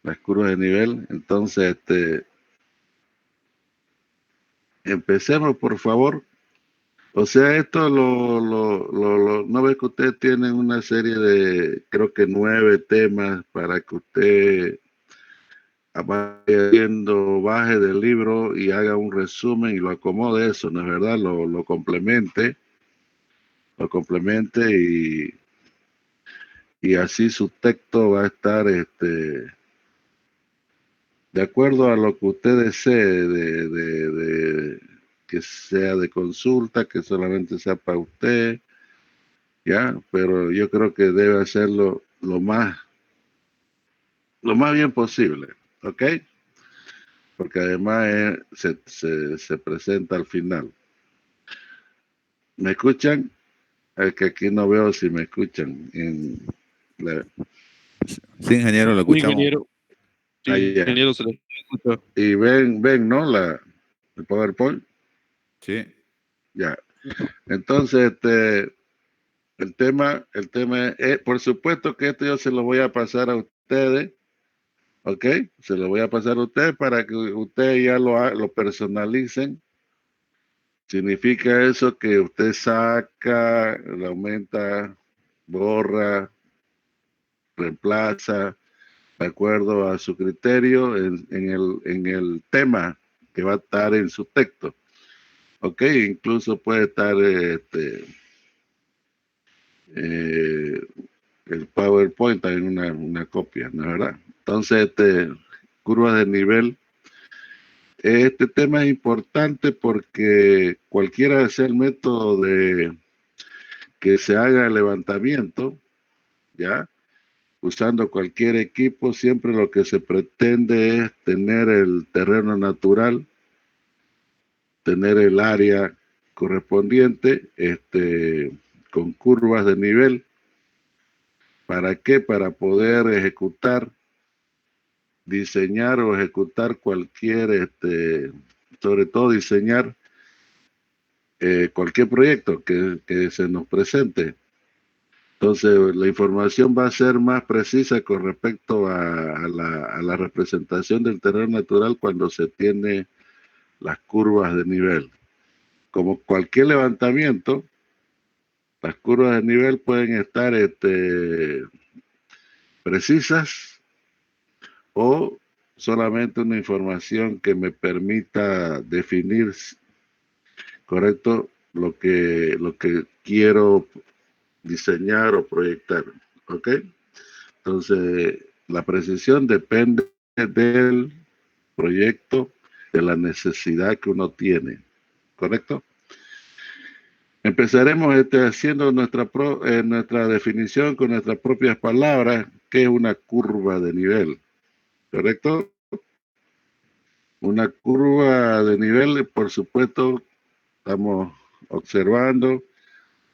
las curvas de nivel. Entonces, empecemos, por favor. O sea, esto no ve que ustedes tienen una serie de, creo que 9 temas para que usted vaya viendo, baje del libro y haga un resumen y lo acomode eso, ¿no es verdad? Lo complemente y así su texto va a estar, de acuerdo a lo que usted desee, que sea de consulta, que solamente sea para usted, ya, pero yo creo que debe hacerlo lo más bien posible, ¿ok? Porque además se presenta al final. ¿Me escuchan? Es que aquí no veo si me escuchan. La- Sí, ingeniero, lo Sí, escuchamos. ingeniero. Sí, allá. ingeniero, se le escucha. Y ¿no? El PowerPoint. Sí. Ya. Entonces, el tema es, por supuesto que esto yo se lo voy a pasar a ustedes, ¿ok? Se lo voy a pasar a ustedes para que ustedes ya lo personalicen. Significa eso que usted saca, le aumenta, borra, reemplaza, de acuerdo a su criterio en el tema que va a estar en su texto. ¿Ok? Incluso puede estar eh, el PowerPoint en una copia, ¿no es verdad? Entonces, curvas de nivel. Este tema es importante porque cualquiera sea el método de que se haga el levantamiento, ¿ya? Usando cualquier equipo, siempre lo que se pretende es tener el terreno natural, tener el área correspondiente, con curvas de nivel. ¿Para qué? Para poder ejecutar, diseñar o ejecutar cualquier, sobre todo diseñar cualquier proyecto que se nos presente. Entonces, la información va a ser más precisa con respecto a la representación del terreno natural cuando se tiene las curvas de nivel. Como cualquier levantamiento, las curvas de nivel pueden estar precisas o solamente una información que me permita definir correcto lo que quiero diseñar o proyectar. ¿Ok? Entonces, la precisión depende del proyecto, de la necesidad que uno tiene. ¿Correcto? Empezaremos haciendo nuestra definición con nuestras propias palabras, que es una curva de nivel. ¿Correcto? Una curva de nivel, por supuesto, estamos observando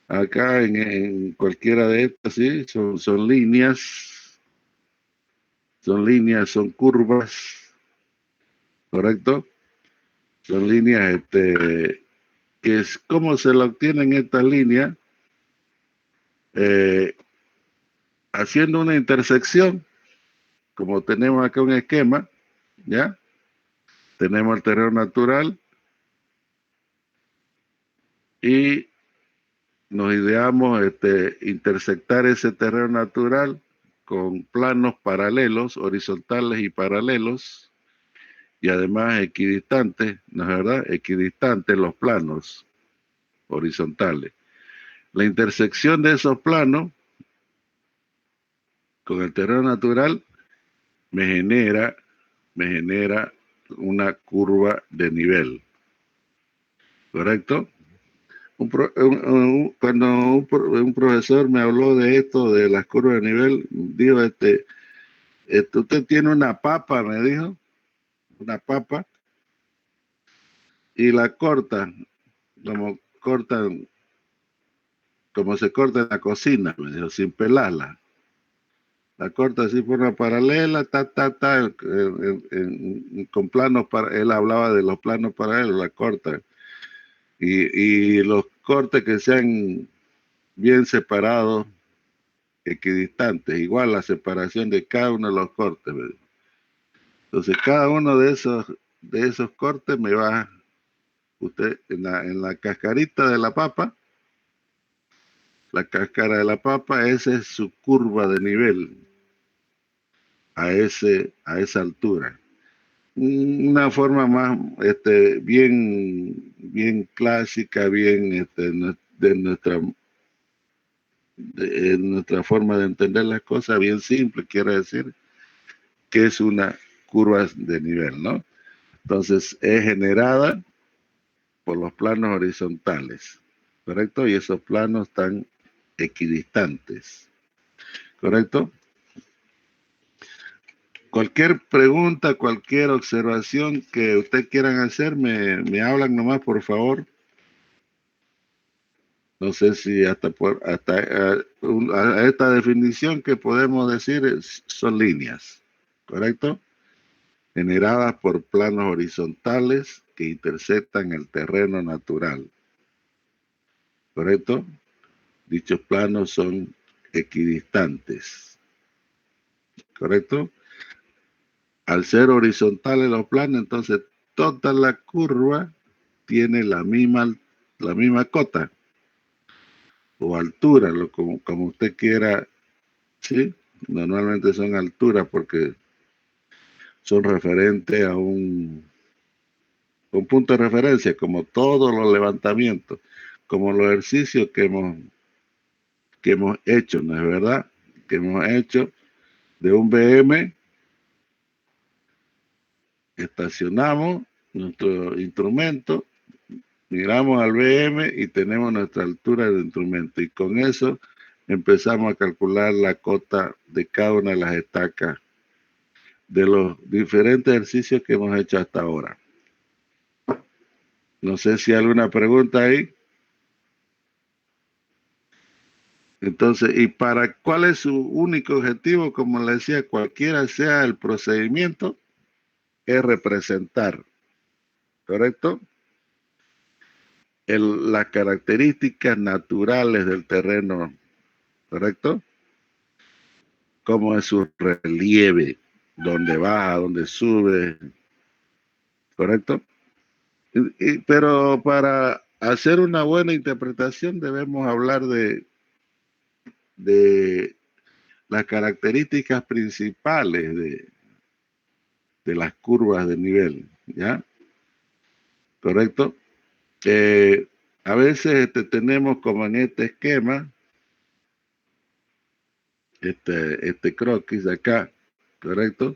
acá en cualquiera de estas, ¿sí? Son líneas, son curvas, ¿correcto? Son líneas, que es cómo se la obtienen estas líneas, eh, haciendo una intersección, como tenemos acá un esquema, ¿ya? Tenemos el terreno natural y nos ideamos intersectar ese terreno natural con planos paralelos, horizontales y paralelos, y además equidistantes, ¿no es verdad? Equidistantes los planos horizontales. La intersección de esos planos con el terreno natural me genera una curva de nivel, ¿correcto? Cuando un profesor me habló de esto, de las curvas de nivel, dijo, usted tiene una papa, me dijo, una papa, y la como cortan, como se corta en la cocina, me dijo, sin pelarla. La corta así por una paralela, con planos él hablaba de los planos paralelos, la corta. Y los cortes que sean bien separados, equidistantes, igual la separación de cada uno de los cortes, ¿verdad? Entonces, cada uno de esos cortes me va, usted, en la cascarita de la papa, la cáscara de la papa, esa es su curva de nivel a esa altura. Una forma más bien clásica, bien de nuestra forma de entender las cosas, bien simple, quiere decir que es una curva de nivel, ¿no? Entonces es generada por los planos horizontales, ¿correcto? Y esos planos están equidistantes, ¿correcto? Cualquier pregunta, cualquier observación que ustedes quieran hacer, me hablan nomás, por favor. No sé si a esta definición que podemos decir son líneas, ¿correcto? Generadas por planos horizontales que intersectan el terreno natural, ¿correcto? Dichos planos son equidistantes, ¿correcto? Al ser horizontales los planos, entonces toda la curva tiene la misma cota o altura, como usted quiera, ¿sí? Normalmente son alturas porque son referentes a un punto de referencia, como todos los levantamientos, como los ejercicios que hemos hecho, ¿no es verdad? Que hemos hecho de un BM, estacionamos nuestro instrumento, miramos al BM y tenemos nuestra altura del instrumento. Y con eso empezamos a calcular la cota de cada una de las estacas de los diferentes ejercicios que hemos hecho hasta ahora. No sé si hay alguna pregunta ahí. Entonces, ¿cuál es su único objetivo? Como le decía, cualquiera sea el procedimiento, es representar, ¿correcto? Las características naturales del terreno, ¿correcto? Cómo es su relieve, dónde baja, dónde sube, ¿correcto? Pero para hacer una buena interpretación debemos hablar de las características principales de las curvas de nivel, ¿ya? ¿Correcto? A veces tenemos como en este esquema, este croquis de acá, ¿correcto?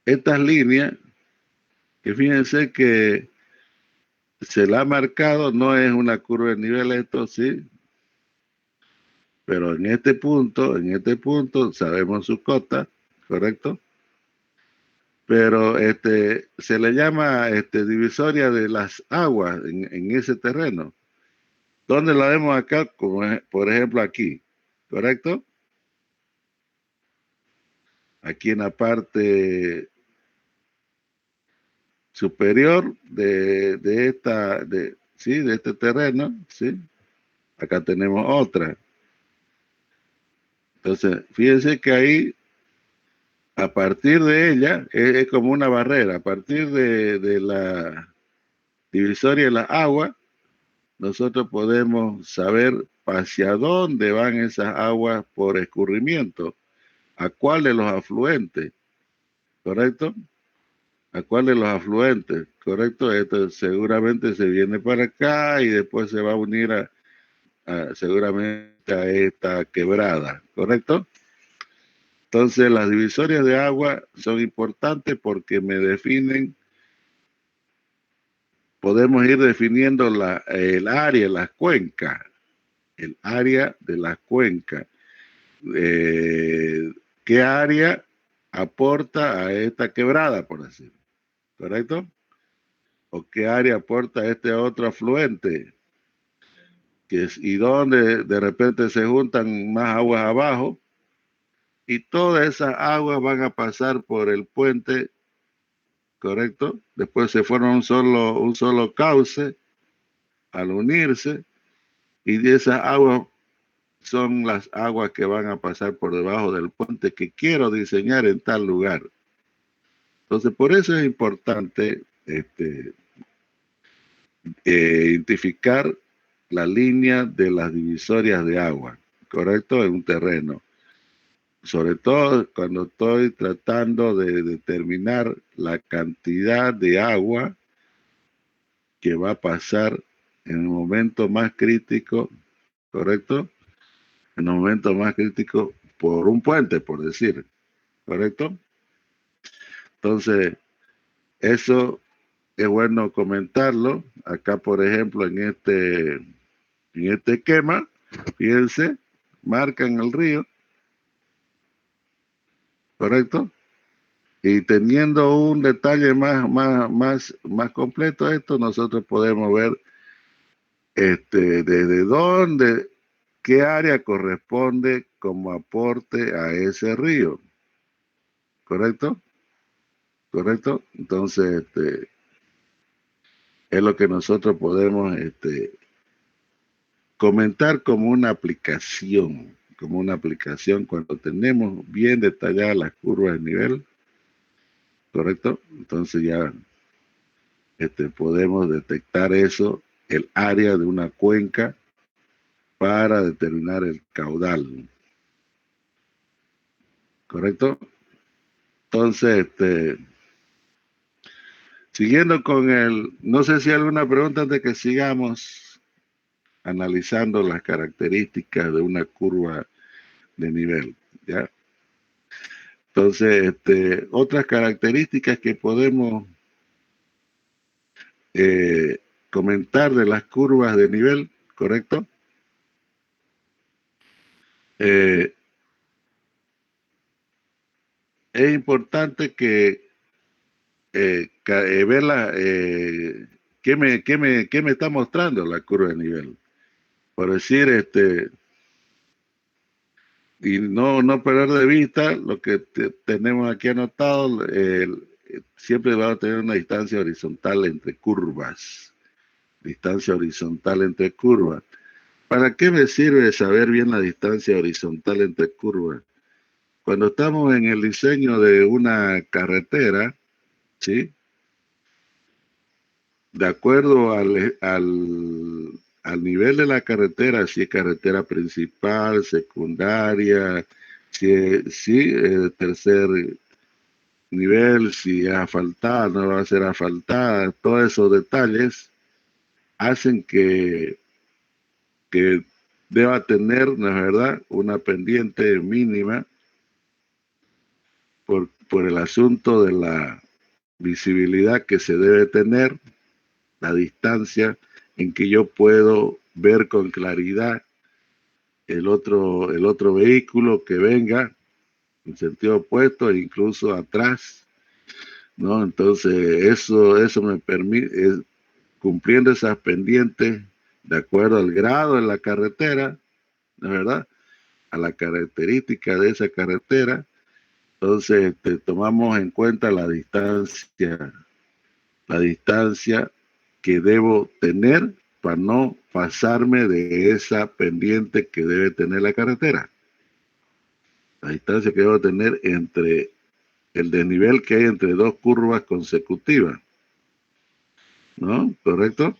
Estas líneas, que fíjense que se la ha marcado, no es una curva de nivel esto, sí, pero en este punto sabemos su cota, ¿correcto? Pero se le llama divisoria de las aguas en ese terreno. ¿Dónde la vemos acá? Como por ejemplo aquí, ¿correcto? Aquí en la parte superior sí, de este terreno, ¿sí? Acá tenemos otra. Entonces, fíjense que ahí, a partir de ella, es como una barrera. A partir de la divisoria de la agua, nosotros podemos saber hacia dónde van esas aguas por escurrimiento, a cuál de los afluentes, ¿correcto? ¿A cuál de los afluentes? ¿Correcto? Esto seguramente se viene para acá y después se va a unir seguramente a esta quebrada, ¿correcto? Entonces las divisorias de agua son importantes porque me definen, podemos ir definiendo el área, las cuencas, el área de las cuencas. ¿Qué área aporta a esta quebrada, por decir? ¿Correcto? ¿O qué área aporta a este otro afluente? Y donde de repente se juntan más aguas abajo y todas esas aguas van a pasar por el puente, ¿correcto? Después se forma un solo cauce al unirse y de esas aguas son las aguas que van a pasar por debajo del puente que quiero diseñar en tal lugar. Entonces, por eso es importante identificar la línea de las divisorias de agua, ¿correcto? En un terreno. Sobre todo cuando estoy tratando de determinar la cantidad de agua que va a pasar en el momento más crítico, ¿correcto? En el momento más crítico por un puente, por decir, ¿correcto? Entonces, eso es bueno comentarlo. Acá, por ejemplo, en este esquema, fíjense, marcan el río, ¿correcto? Y teniendo un detalle más completo a esto, nosotros podemos ver desde dónde, qué área corresponde como aporte a ese río, ¿correcto? ¿Correcto? Entonces, es lo que nosotros podemos comentar como una aplicación cuando tenemos bien detalladas las curvas de nivel, ¿correcto? Entonces ya podemos detectar eso, el área de una cuenca para determinar el caudal, ¿correcto? Entonces, siguiendo con no sé si hay alguna pregunta antes de que sigamos analizando las características de una curva de nivel, ¿ya? Entonces, otras características que podemos comentar de las curvas de nivel, ¿correcto? Es importante que verla, ¿qué me está mostrando la curva de nivel? Por decir, y no perder de vista lo que tenemos aquí anotado, siempre va a tener una distancia horizontal entre curvas. Distancia horizontal entre curvas. ¿Para qué me sirve saber bien la distancia horizontal entre curvas? Cuando estamos en el diseño de una carretera, ¿sí? De acuerdo al nivel de la carretera, si es carretera principal, secundaria, si tercer nivel, si es asfaltada, no va a ser asfaltada, todos esos detalles hacen que deba tener, ¿no es verdad?, una pendiente mínima por el asunto de la visibilidad que se debe tener, la distancia en que yo puedo ver con claridad el otro vehículo que venga en sentido opuesto e incluso atrás, ¿no? Entonces, eso me permite, cumpliendo esas pendientes de acuerdo al grado de la carretera, ¿no es verdad?, a la característica de esa carretera. Entonces, tomamos en cuenta la distancia que debo tener para no pasarme de esa pendiente que debe tener la carretera. La distancia que debo tener entre el desnivel que hay entre dos curvas consecutivas, ¿no? ¿Correcto?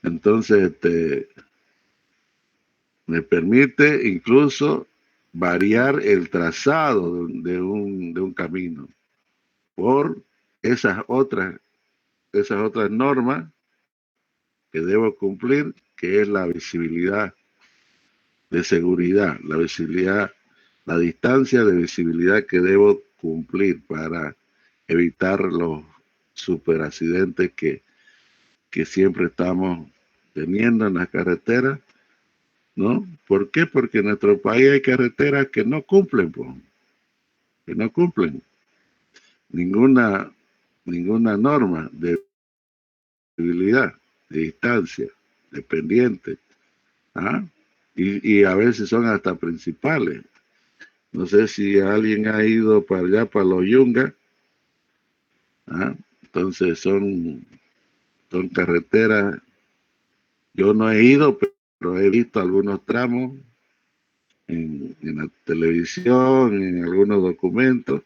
Entonces, me permite incluso variar el trazado de un camino por esas otras normas que debo cumplir, que es la visibilidad de seguridad, la distancia de visibilidad que debo cumplir para evitar los superaccidentes que siempre estamos teniendo en las carreteras, ¿no? ¿Por qué? Porque en nuestro país hay carreteras que no cumplen, pues, que no cumplen ninguna norma de visibilidad, de distancia, de pendiente, ¿ah? Y a veces son hasta principales. No sé si alguien ha ido para allá, para los Yungas, ¿ah? Entonces son carreteras. Yo no he ido, pero he visto algunos tramos en la televisión, en algunos documentos,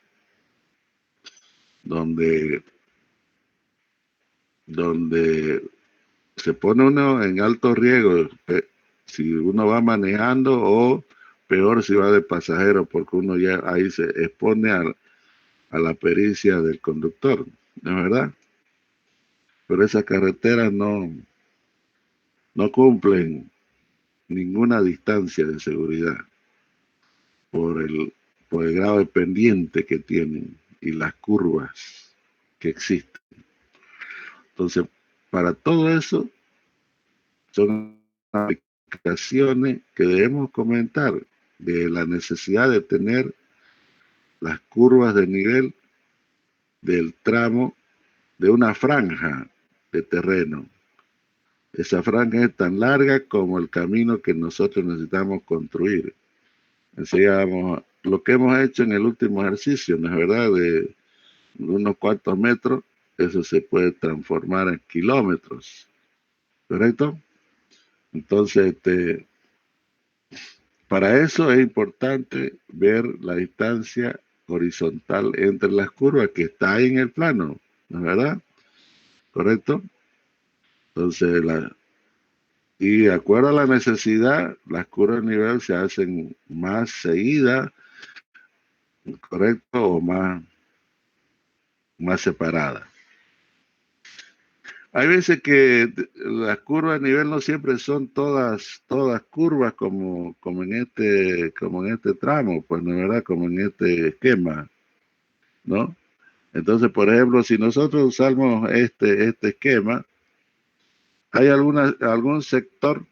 donde se pone uno en alto riesgo si uno va manejando, o peor si va de pasajero, porque uno ya ahí se expone a la pericia del conductor, ¿no es verdad? Pero esas carreteras no cumplen ninguna distancia de seguridad por por el grado de pendiente que tienen y las curvas que existen. Entonces, para todo eso, son aplicaciones que debemos comentar de la necesidad de tener las curvas de nivel del tramo de una franja de terreno. Esa franja es tan larga como el camino que nosotros necesitamos construir. Enseguida lo que hemos hecho en el último ejercicio, ¿no es verdad? De unos cuantos metros, eso se puede transformar en kilómetros, ¿correcto? Entonces, para eso es importante ver la distancia horizontal entre las curvas que está ahí en el plano, ¿no es verdad? ¿Correcto? Entonces, y de acuerdo a la necesidad, las curvas de nivel se hacen más seguidas, ¿correcto? O más separadas. Hay veces que las curvas de nivel no siempre son todas curvas como en este tramo, pues no es verdad, como en este esquema, ¿no? Entonces, por ejemplo, si nosotros usamos este esquema, hay algún sector,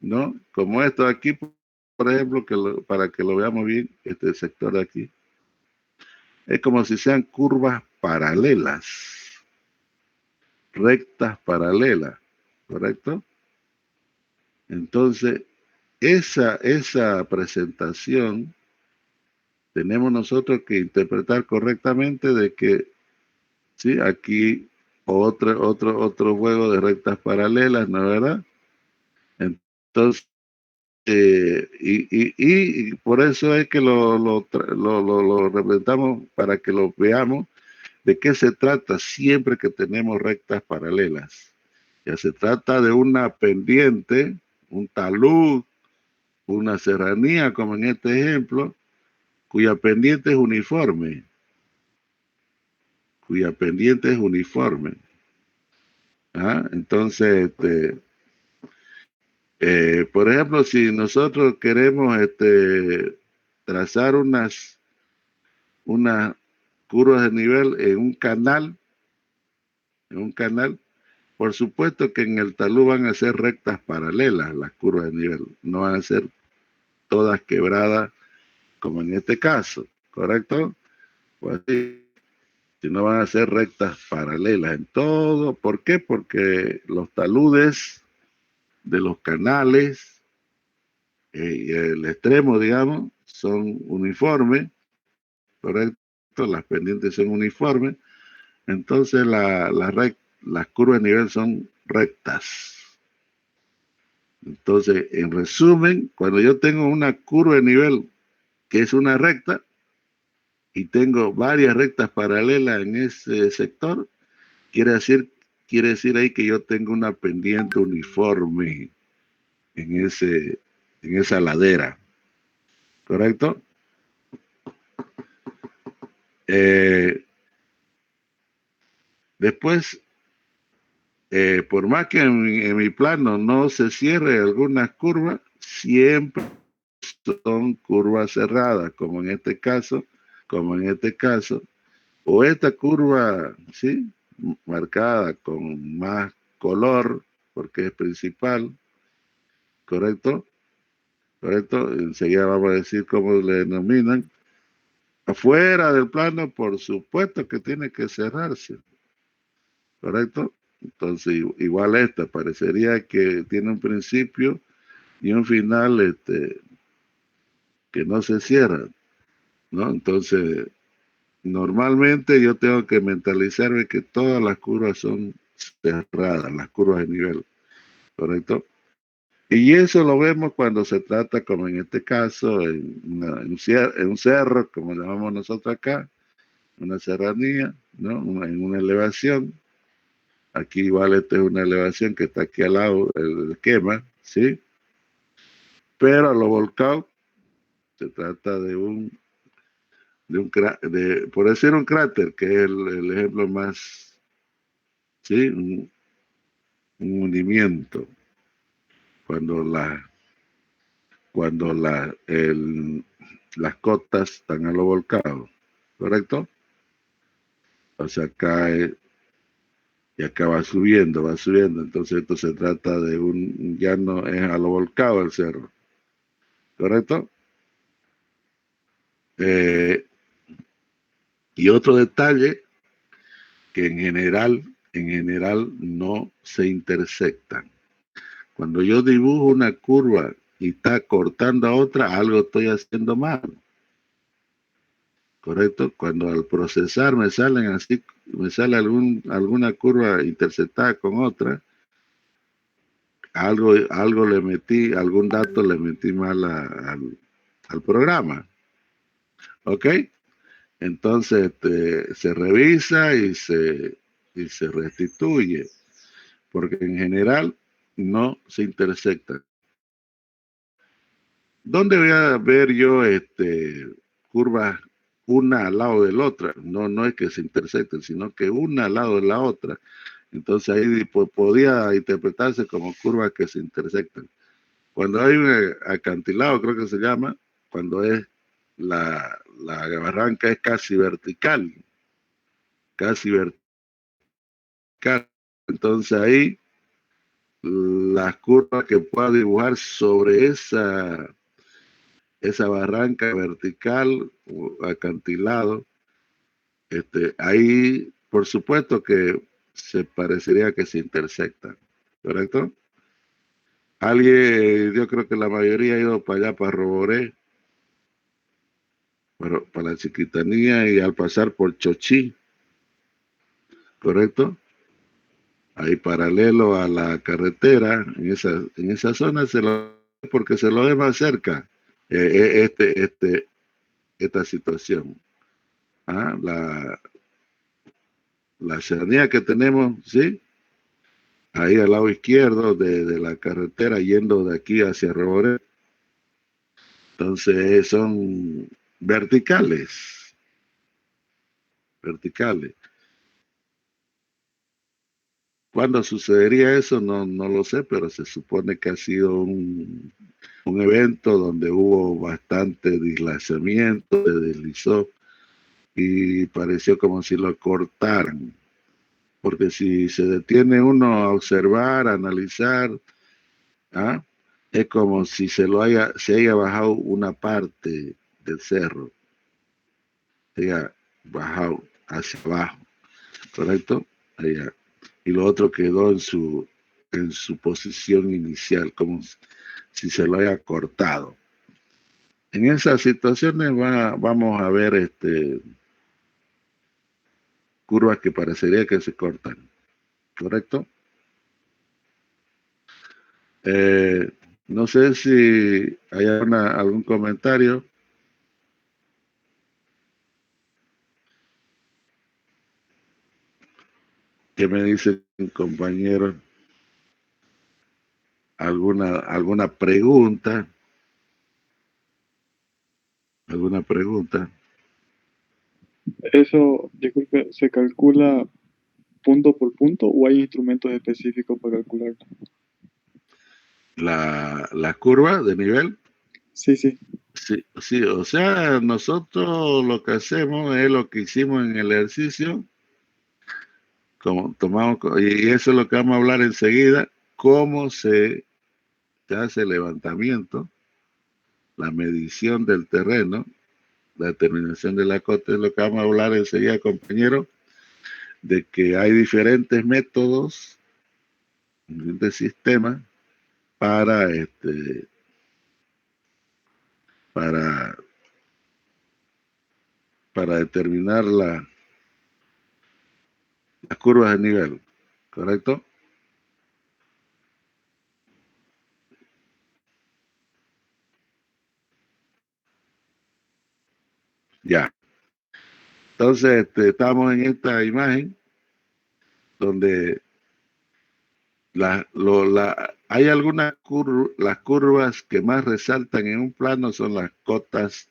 ¿no? Como esto aquí, por ejemplo, para que lo veamos bien, este sector de aquí, es como si sean curvas paralelas, rectas paralelas, ¿correcto? Entonces, esa presentación tenemos nosotros que interpretar correctamente de que, sí, aquí otro juego de rectas paralelas, ¿no es verdad? Entonces, y por eso es que lo representamos para que lo veamos de qué se trata siempre que tenemos rectas paralelas. Ya se trata de una pendiente, un talud, una serranía, como en este ejemplo, cuya pendiente es uniforme. ¿Ah? Entonces, por ejemplo, si nosotros queremos trazar unas curvas de nivel en un canal, por supuesto que en el talud van a ser rectas paralelas las curvas de nivel, no van a ser todas quebradas como en este caso, ¿correcto? Pues así, sino van a ser rectas paralelas en todo. ¿Por qué? Porque los taludes de los canales y el extremo, digamos, son uniformes, ¿correcto? Las pendientes son uniformes, entonces las curvas de nivel son rectas. Entonces, en resumen, cuando yo tengo una curva de nivel que es una recta y tengo varias rectas paralelas en ese sector, quiere decir ahí que yo tengo una pendiente uniforme en esa ladera, ¿correcto? Después, por más que en mi plano no se cierre algunas curvas, siempre son curvas cerradas, como en este caso, o esta curva, ¿sí? Marcada con más color, porque es principal, ¿correcto? ¿Correcto? Enseguida vamos a decir cómo le denominan. Afuera del plano, por supuesto que tiene que cerrarse, ¿correcto? Entonces, igual esta, parecería que tiene un principio y un final que no se cierra, ¿no? Entonces, normalmente yo tengo que mentalizarme que todas las curvas son cerradas, las curvas de nivel, ¿correcto? Y eso lo vemos cuando se trata, como en este caso, en un cerro, como llamamos nosotros acá, una serranía, ¿no? En una elevación. Aquí igual esta es una elevación que está aquí al lado del esquema, ¿sí? Pero a lo volcado se trata por decir un cráter, que es el ejemplo más, ¿sí? Un hundimiento, cuando las cotas están a lo volcado, ¿correcto? O sea, cae y acá va subiendo, entonces esto se trata de ya no es a lo volcado el cerro, ¿correcto? Y otro detalle que en general no se intersectan. Cuando yo dibujo una curva y está cortando a otra, algo estoy haciendo mal, ¿correcto? Cuando al procesar me salen así, me sale alguna curva intersectada con otra, algo le metí, algún dato le metí mal al programa, ¿ok? Entonces se revisa y se restituye, porque en general no se intersectan. ¿Dónde voy a ver yo curvas una al lado de la otra? No, no es que se intersecten, sino que una al lado de la otra. Entonces ahí podía interpretarse como curvas que se intersectan. Cuando hay un acantilado, creo que se llama, cuando es la barranca es casi vertical. Entonces ahí las curvas que pueda dibujar sobre esa barranca vertical o acantilado, ahí por supuesto que se parecería que se intersectan, ¿correcto? Alguien, yo creo que la mayoría ha ido para allá, para Roboré, para la Chiquitanía y al pasar por Chochí, ¿correcto? Ahí paralelo a la carretera, en esa zona porque se lo ve más cerca, esta situación. ¿Ah? La serranía que tenemos, ¿sí? Ahí al lado izquierdo de la carretera yendo de aquí hacia Roboré. Entonces son verticales, verticales. ¿Cuándo sucedería eso? No, no lo sé, pero se supone que ha sido un evento donde hubo bastante deslizamiento, se deslizó y pareció como si lo cortaran. Porque si se detiene uno a observar, a analizar, ¿ah? Es como si se haya bajado una parte del cerro, se haya bajado hacia abajo, ¿correcto? Allá. Y lo otro quedó en su posición inicial, como si se lo haya cortado. En esas situaciones vamos a ver curvas que parecería que se cortan, ¿correcto? Eh, no sé si hay algún comentario. ¿Qué me dice un compañero? ¿Alguna pregunta? ¿Alguna pregunta? Eso, disculpe, ¿se calcula punto por punto o hay instrumentos específicos para calcularlo? La curva de nivel. Sí, sí. Sí, sí, o sea, nosotros lo que hacemos es lo que hicimos en el ejercicio, como tomamos, y eso es lo que vamos a hablar enseguida, cómo se hace el levantamiento, la medición del terreno, la determinación de la cota, es lo que vamos a hablar enseguida, compañero, de que hay diferentes métodos, diferentes sistemas para para, para determinar las curvas de nivel, ¿correcto? Ya. Entonces, estamos en esta imagen donde hay algunas las curvas que más resaltan en un plano son las cotas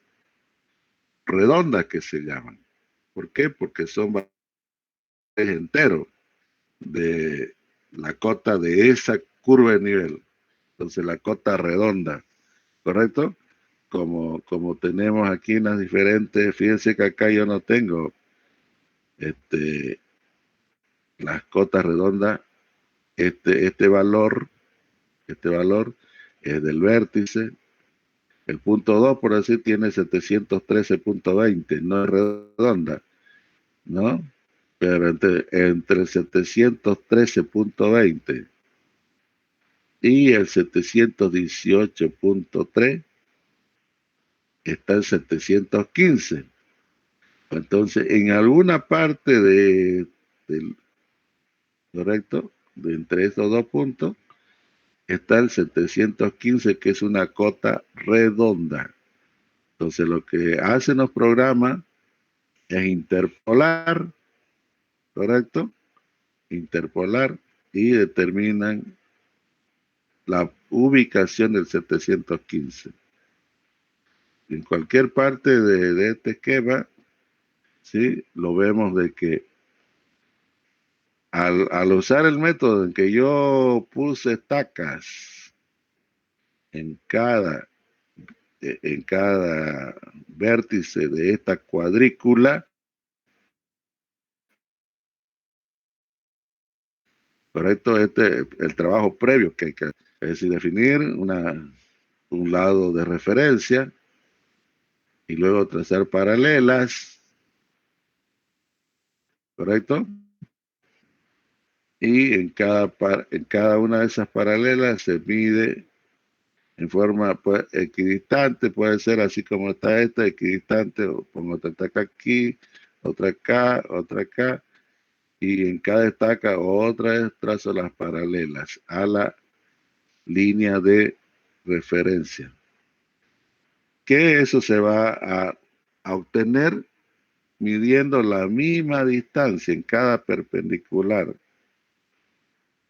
redondas que se llaman. ¿Por qué? Porque son valores enteros de la cota de esa curva de nivel. Entonces, la cota redonda, ¿correcto? Como tenemos aquí en las diferentes, fíjense que acá yo no tengo las cotas redondas, este valor es del vértice. El punto 2, por decir, tiene 713.20, no es redonda, ¿no? Pero entre 713.20 y el 718.3 está el 715. Entonces, en alguna parte correcto, de entre estos dos puntos, está el 715, que es una cota redonda. Entonces, lo que hacen los programas es interpolar, ¿correcto? Interpolar y determinan la ubicación del 715. En cualquier parte de este esquema, ¿sí? Lo vemos de que al usar el método en que yo puse estacas en cada vértice de esta cuadrícula, correcto, el trabajo previo que hay que, es decir, definir un lado de referencia y luego trazar paralelas, correcto, y en cada una de esas paralelas se mide en forma pues, equidistante, puede ser así como está esta, equidistante, o pongo otra estaca aquí, otra acá, y en cada estaca otra vez trazo las paralelas a la línea de referencia. Que eso se va a obtener midiendo la misma distancia en cada perpendicular.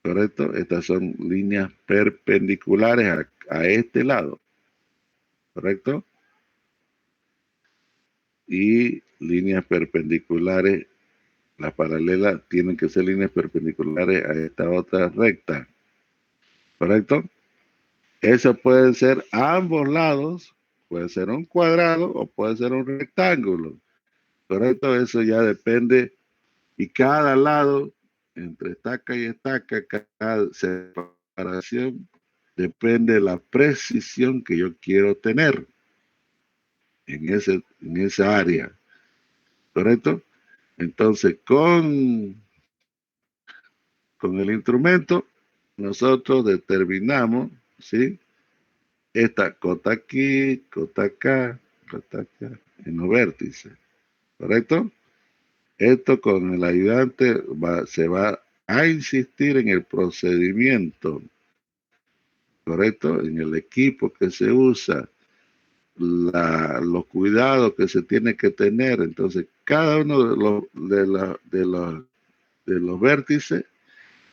¿Correcto? Estas son líneas perpendiculares a este lado. ¿Correcto? Y líneas perpendiculares, las paralelas tienen que ser líneas perpendiculares a esta otra recta. ¿Correcto? Eso pueden ser ambos lados, puede ser un cuadrado o puede ser un rectángulo. ¿Correcto? Eso ya depende. Y cada lado, entre estaca y estaca, cada separación, depende de la precisión que yo quiero tener en esa área. ¿Correcto? Entonces, con el instrumento, nosotros determinamos, ¿sí? Esta cota aquí, cota acá, en los vértices. ¿Correcto? Esto con el ayudante se va a insistir en el procedimiento, ¿correcto? En el equipo que se usa, los cuidados que se tiene que tener. Entonces, cada uno de los vértices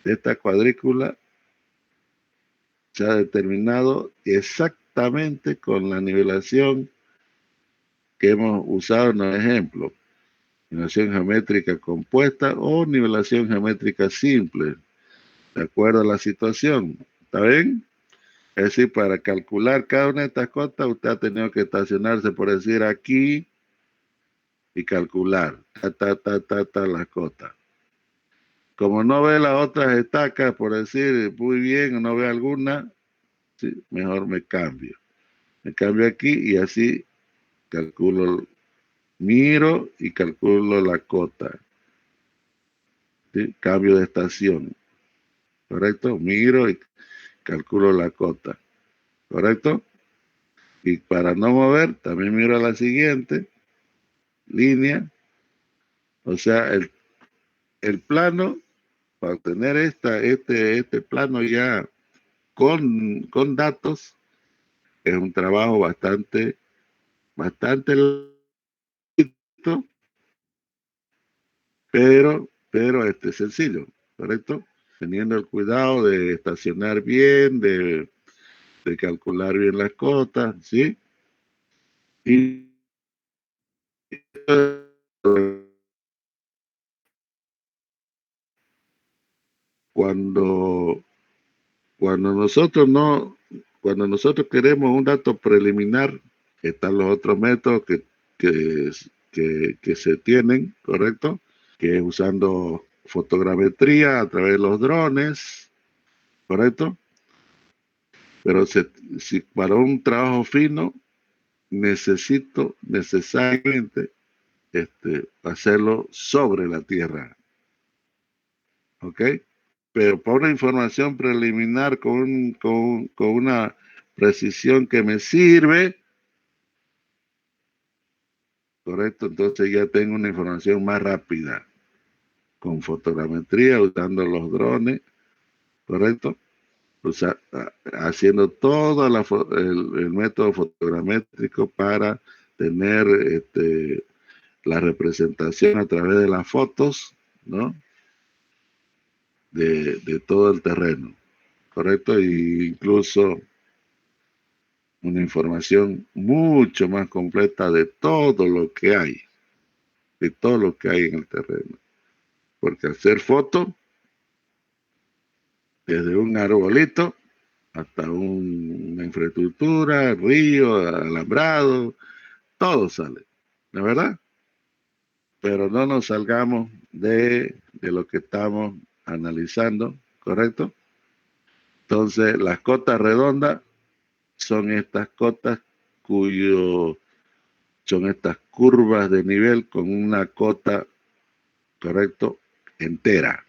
de esta cuadrícula se ha determinado exactamente con la nivelación que hemos usado en el ejemplo. Nivelación geométrica compuesta o nivelación geométrica simple, de acuerdo a la situación. ¿Está bien? Es decir, para calcular cada una de estas cotas, usted ha tenido que estacionarse, por decir, aquí y calcular las cotas. Como no ve las otras estacas, por decir, muy bien, o no ve alguna, sí, mejor me cambio. Me cambio aquí y así calculo, miro y calculo la cota. ¿Sí? Cambio de estación. ¿Correcto? Miro y calculo la cota. ¿Correcto? Y para no mover, también miro la siguiente línea. O sea, el plano, para obtener este plano ya con datos, es un trabajo bastante lento, pero sencillo, ¿correcto? Teniendo el cuidado de estacionar bien, de calcular bien las cotas, ¿sí? Y cuando, cuando nosotros no, cuando nosotros queremos un dato preliminar, están los otros métodos que se tienen, ¿correcto? Que es usando fotogrametría a través de los drones, ¿correcto? Pero si para un trabajo fino necesito necesariamente hacerlo sobre la tierra, ¿ok? Pero para una información preliminar con una precisión que me sirve, ¿correcto? Entonces ya tengo una información más rápida, con fotogrametría, usando los drones, ¿correcto? Haciendo todo el método fotogramétrico para tener la representación a través de las fotos, ¿no? De todo el terreno, ¿correcto? E incluso una información mucho más completa de todo lo que hay, de todo lo que hay en el terreno. Porque hacer fotos, desde un arbolito hasta una infraestructura, río, alambrado, todo sale, ¿la verdad? Pero no nos salgamos de lo que estamos analizando, ¿correcto? Entonces, las cotas redondas son estas cotas son estas curvas de nivel con una cota, ¿correcto? Entera.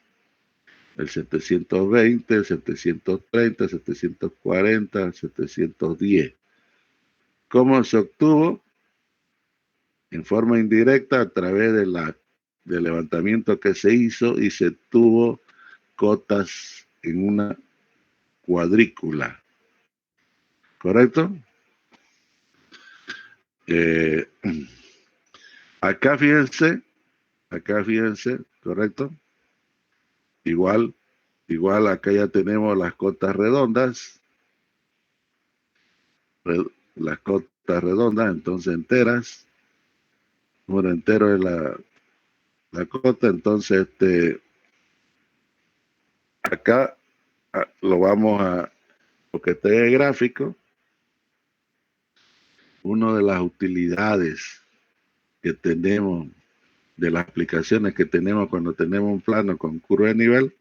El 720, el 730, el 740, el 710. ¿Cómo se obtuvo? En forma indirecta a través del levantamiento que se hizo y se tuvo cotas en una cuadrícula. ¿Correcto? Eh, acá fíjense, ¿correcto? Igual acá ya tenemos las cotas redondas, las cotas redondas, entonces enteras, número entero de la cota, entonces acá lo vamos a, porque este gráfico, una de las utilidades que tenemos, de las aplicaciones que tenemos cuando tenemos un plano con curva de nivel,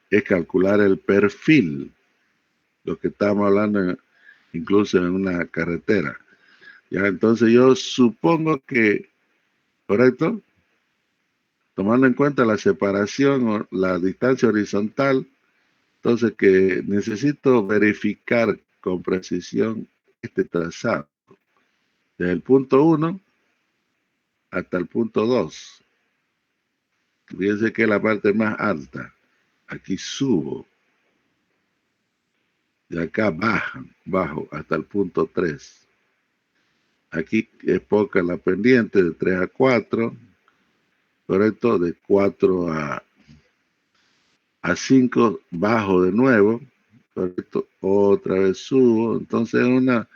es calcular el perfil, lo que estamos hablando incluso en una carretera. Ya, entonces yo supongo que, ¿correcto? Tomando en cuenta la separación o la distancia horizontal, entonces que necesito verificar con precisión este trazado, desde el punto 1 hasta el punto 2. Fíjense que es la parte más alta. Aquí subo. Y acá bajo hasta el punto 3. Aquí es poca la pendiente, de 3 a 4, ¿correcto? De 4 a 5, bajo de nuevo, ¿correcto? Otra vez subo. Entonces una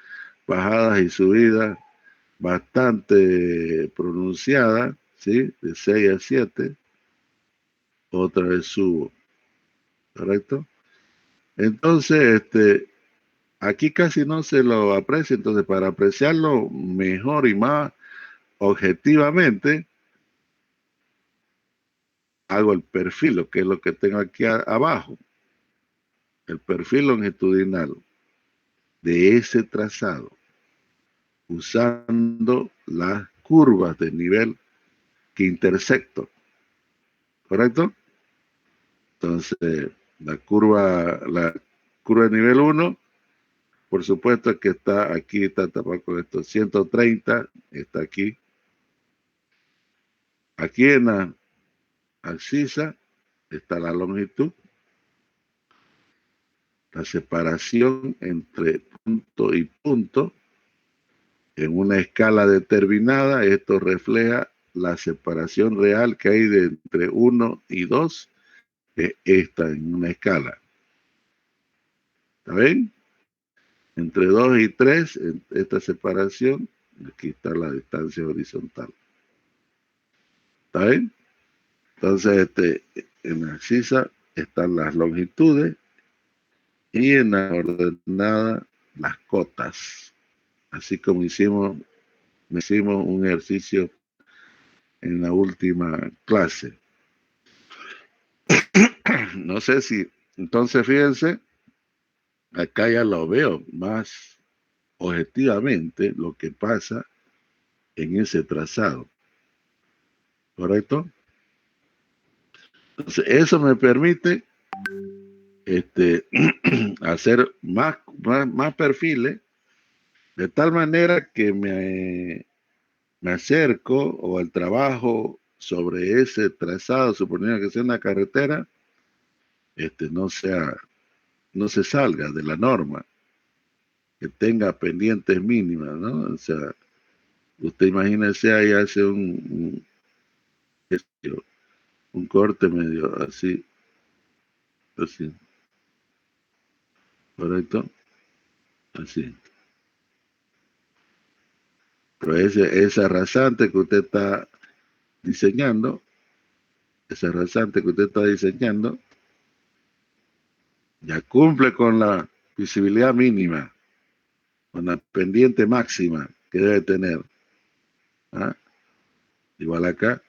bajadas y subidas bastante pronunciada, ¿sí? De 6 a 7, otra vez subo, ¿correcto? Entonces, aquí casi no se lo aprecia, entonces para apreciarlo mejor y más objetivamente, hago el perfil, lo que es lo que tengo aquí abajo, el perfil longitudinal de ese trazado, usando las curvas de nivel que intersecto, ¿correcto? Entonces, la curva de nivel 1, por supuesto que está aquí, está tapado con esto, 130, está aquí. Aquí en la abscisa está la longitud, la separación entre punto y punto en una escala determinada. Esto refleja la separación real que hay entre 1 y 2 es esta en una escala. ¿Está bien? Entre 2 y 3, esta separación, aquí está la distancia horizontal. ¿Está bien? Entonces, en la abscisa están las longitudes y en la ordenada las cotas. Así como hicimos un ejercicio en la última clase. No sé si, entonces fíjense, acá ya lo veo más objetivamente lo que pasa en ese trazado. ¿Correcto? Entonces, eso me permite hacer más perfiles de tal manera que me acerco o al trabajo sobre ese trazado, suponiendo que sea una carretera, no se salga de la norma, que tenga pendientes mínimas, ¿no? O sea, usted imagínese ahí hace un corte medio así, ¿correcto? Así. Pero ese rasante que usted está diseñando, ya cumple con la visibilidad mínima, con la pendiente máxima que debe tener. ¿Ah? Igual acá,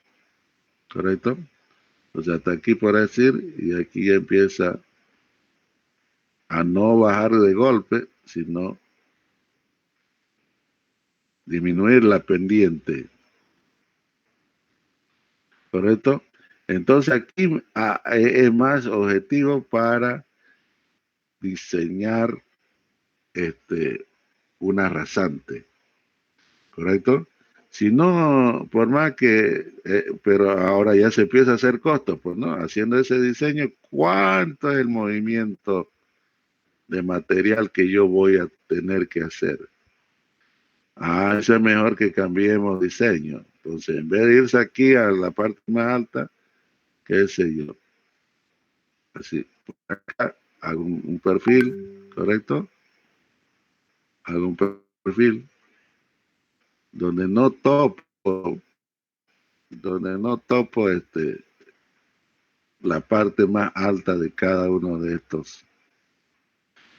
¿correcto? O sea, hasta aquí por decir, y aquí ya empieza a no bajar de golpe, sino disminuir la pendiente. ¿Correcto? Entonces aquí es más objetivo para diseñar una rasante. ¿Correcto? Si no, por más que, pero ahora ya se empieza a hacer costo, pues no, haciendo ese diseño, ¿cuánto es el movimiento de material que yo voy a tener que hacer? Eso es mejor que cambiemos diseño. Entonces, en vez de irse aquí a la parte más alta, qué sé yo, así, acá hago un perfil, ¿correcto? Hago un perfil donde no topo la parte más alta de cada uno de estos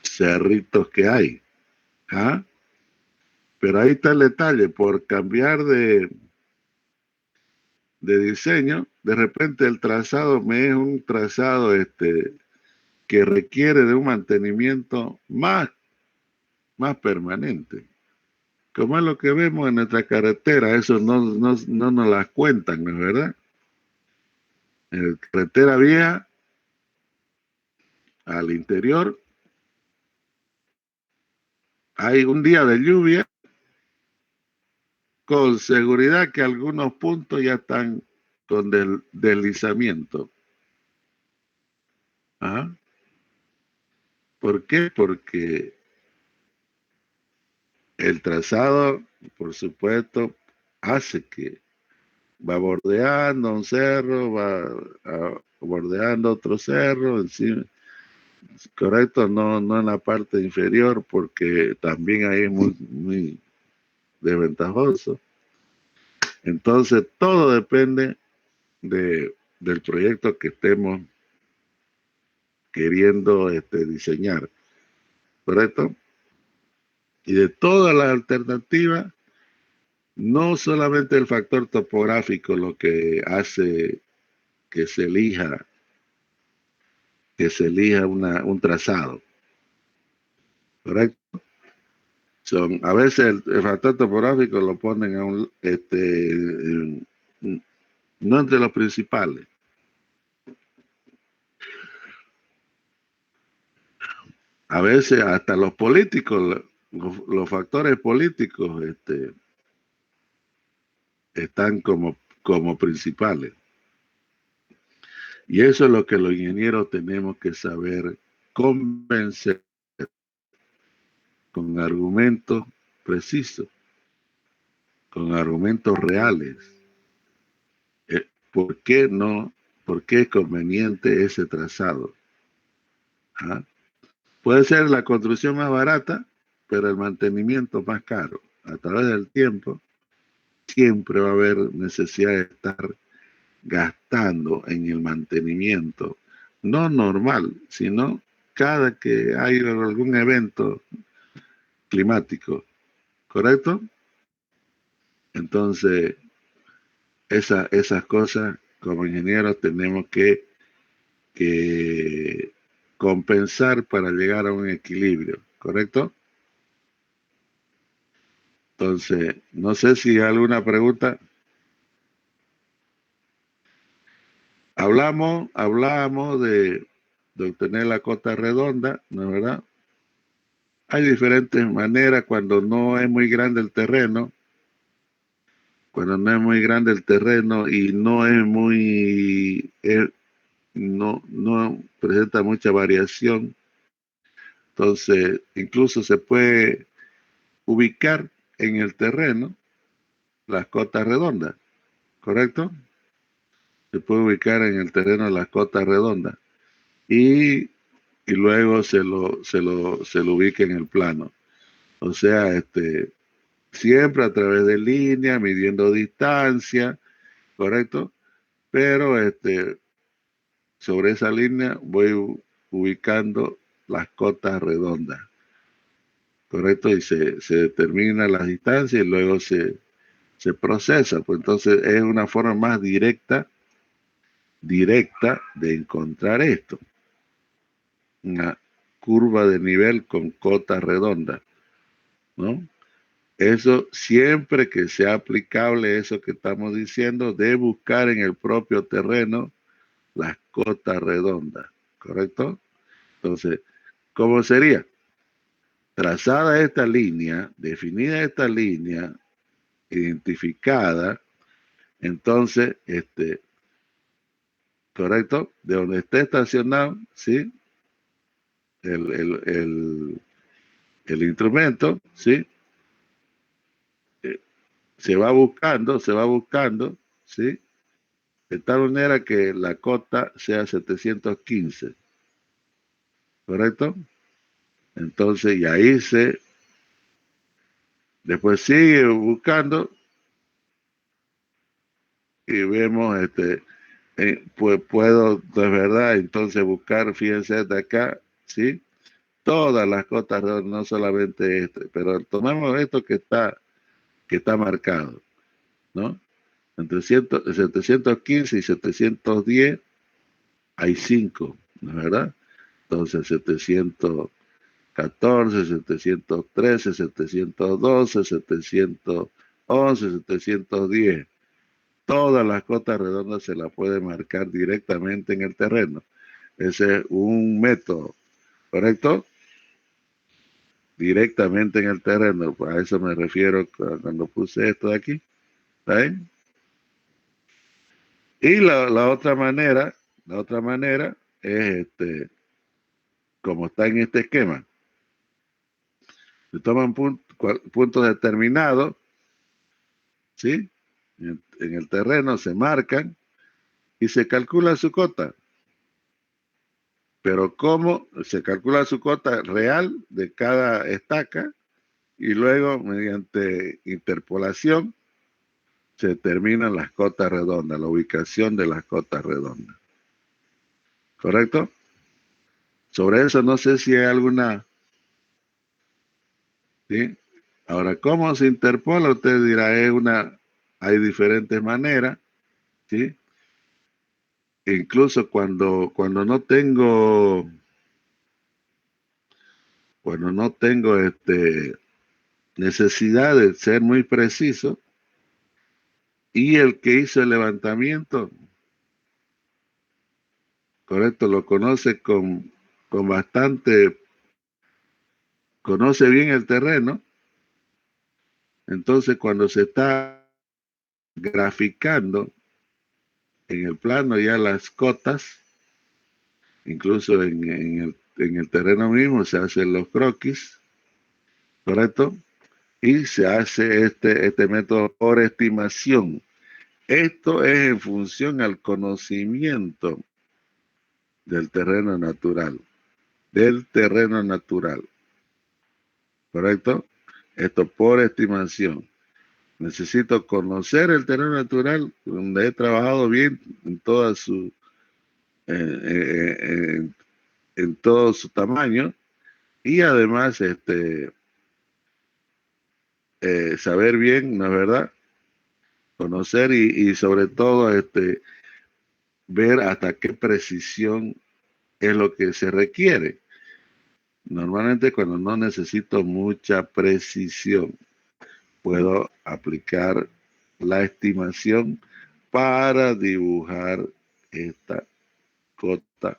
cerritos que hay. ¿Ah? Pero ahí está el detalle, por cambiar de diseño, de repente el trazado me es un trazado que requiere de un mantenimiento más permanente. Como es lo que vemos en nuestra carretera, eso no nos las cuentan, ¿no es verdad? En la carretera vieja, al interior, hay un día de lluvia, con seguridad que algunos puntos ya están con deslizamiento. ¿Ah? ¿Por qué? Porque el trazado, por supuesto, hace que va bordeando un cerro, va bordeando otro cerro, encima, correcto, no en la parte inferior, porque también ahí es muy desventajoso. Entonces, todo depende del proyecto que estemos queriendo diseñar, ¿correcto? Y de todas las alternativas, no solamente el factor topográfico lo que hace que se elija un trazado, ¿correcto? A veces el factor topográfico lo ponen no entre los principales. A veces hasta los políticos, los factores políticos están como principales. Y eso es lo que los ingenieros tenemos que saber convencer con argumentos precisos, con argumentos reales, ¿por qué no? ¿Por qué es conveniente ese trazado? ¿Ah? Puede ser la construcción más barata, pero el mantenimiento más caro. A través del tiempo, siempre va a haber necesidad de estar gastando en el mantenimiento, no normal, sino cada que hay algún evento climático, ¿correcto? Entonces, esas cosas como ingenieros tenemos que compensar para llegar a un equilibrio, ¿correcto? Entonces, no sé si hay alguna pregunta. Hablamos de obtener la cota redonda, ¿no es verdad? Hay diferentes maneras cuando no es muy grande el terreno, y no presenta mucha variación. Entonces, incluso se puede ubicar en el terreno las cotas redondas, ¿correcto? Se puede ubicar en el terreno las cotas redondas y luego se lo ubica en el plano. O sea, siempre a través de línea, midiendo distancia, ¿correcto? Pero sobre esa línea voy ubicando las cotas redondas, ¿correcto? Y se determina la distancia y luego se procesa. Pues entonces es una forma más directa de encontrar esto. Una curva de nivel con cotas redondas, ¿no? Eso siempre que sea aplicable, eso que estamos diciendo, de buscar en el propio terreno las cotas redondas, ¿correcto? Entonces, ¿cómo sería? Trazada esta línea, definida esta línea, identificada, entonces, ¿correcto? De donde esté estacionado, ¿sí? El, el instrumento, ¿sí? Eh, se va buscando, ¿sí? De tal manera que la cota sea 715, ¿correcto? Entonces, y ahí después sigue buscando y vemos, pues puedo, de verdad, entonces buscar, fíjense de acá, ¿sí? Todas las cotas redondas, no solamente pero tomemos esto que está marcado, ¿no? Entre 715 y 710 hay 5, ¿no es verdad? Entonces 714, 713, 712, 711, 710. Todas las cotas redondas se las puede marcar directamente en el terreno. Ese es un método, ¿correcto? Directamente en el terreno. A eso me refiero cuando puse esto de aquí. ¿Está bien? Y la otra manera es como está en este esquema. Se toman puntos determinados, ¿sí? En el terreno se marcan y se calcula su cota. Pero ¿cómo? Se calcula su cota real de cada estaca y luego mediante interpolación se determinan las cotas redondas, la ubicación de las cotas redondas. ¿Correcto? Sobre eso no sé si hay alguna... ¿Sí? Ahora, ¿cómo se interpola? Usted dirá, hay diferentes maneras, ¿sí? Incluso cuando no tengo necesidad de ser muy preciso, y el que hizo el levantamiento, correcto, lo conoce con bastante, conoce bien el terreno, entonces cuando se está graficando en el plano ya las cotas, incluso en el terreno mismo se hacen los croquis, ¿correcto? Y se hace este método por estimación. Esto es en función al conocimiento del terreno natural. ¿Correcto? Esto por estimación. Necesito conocer el terreno natural donde he trabajado bien en toda su en todo su tamaño y además saber bien, ¿no es verdad? Conocer y sobre todo ver hasta qué precisión es lo que se requiere. Normalmente cuando no necesito mucha precisión, puedo aplicar la estimación para dibujar esta cota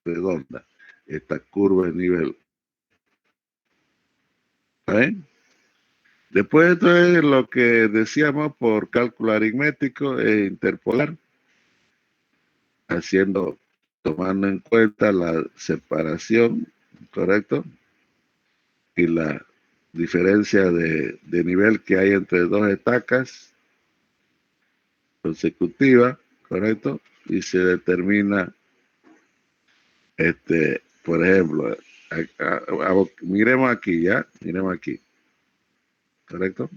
redonda, esta curva de nivel. ¿Ven? Después esto es lo que decíamos por cálculo aritmético e interpolar, tomando en cuenta la separación, ¿correcto? Y la diferencia de nivel que hay entre dos estacas consecutivas, ¿correcto? Y se determina, por ejemplo, miremos aquí, ¿ya? Miremos aquí, ¿correcto?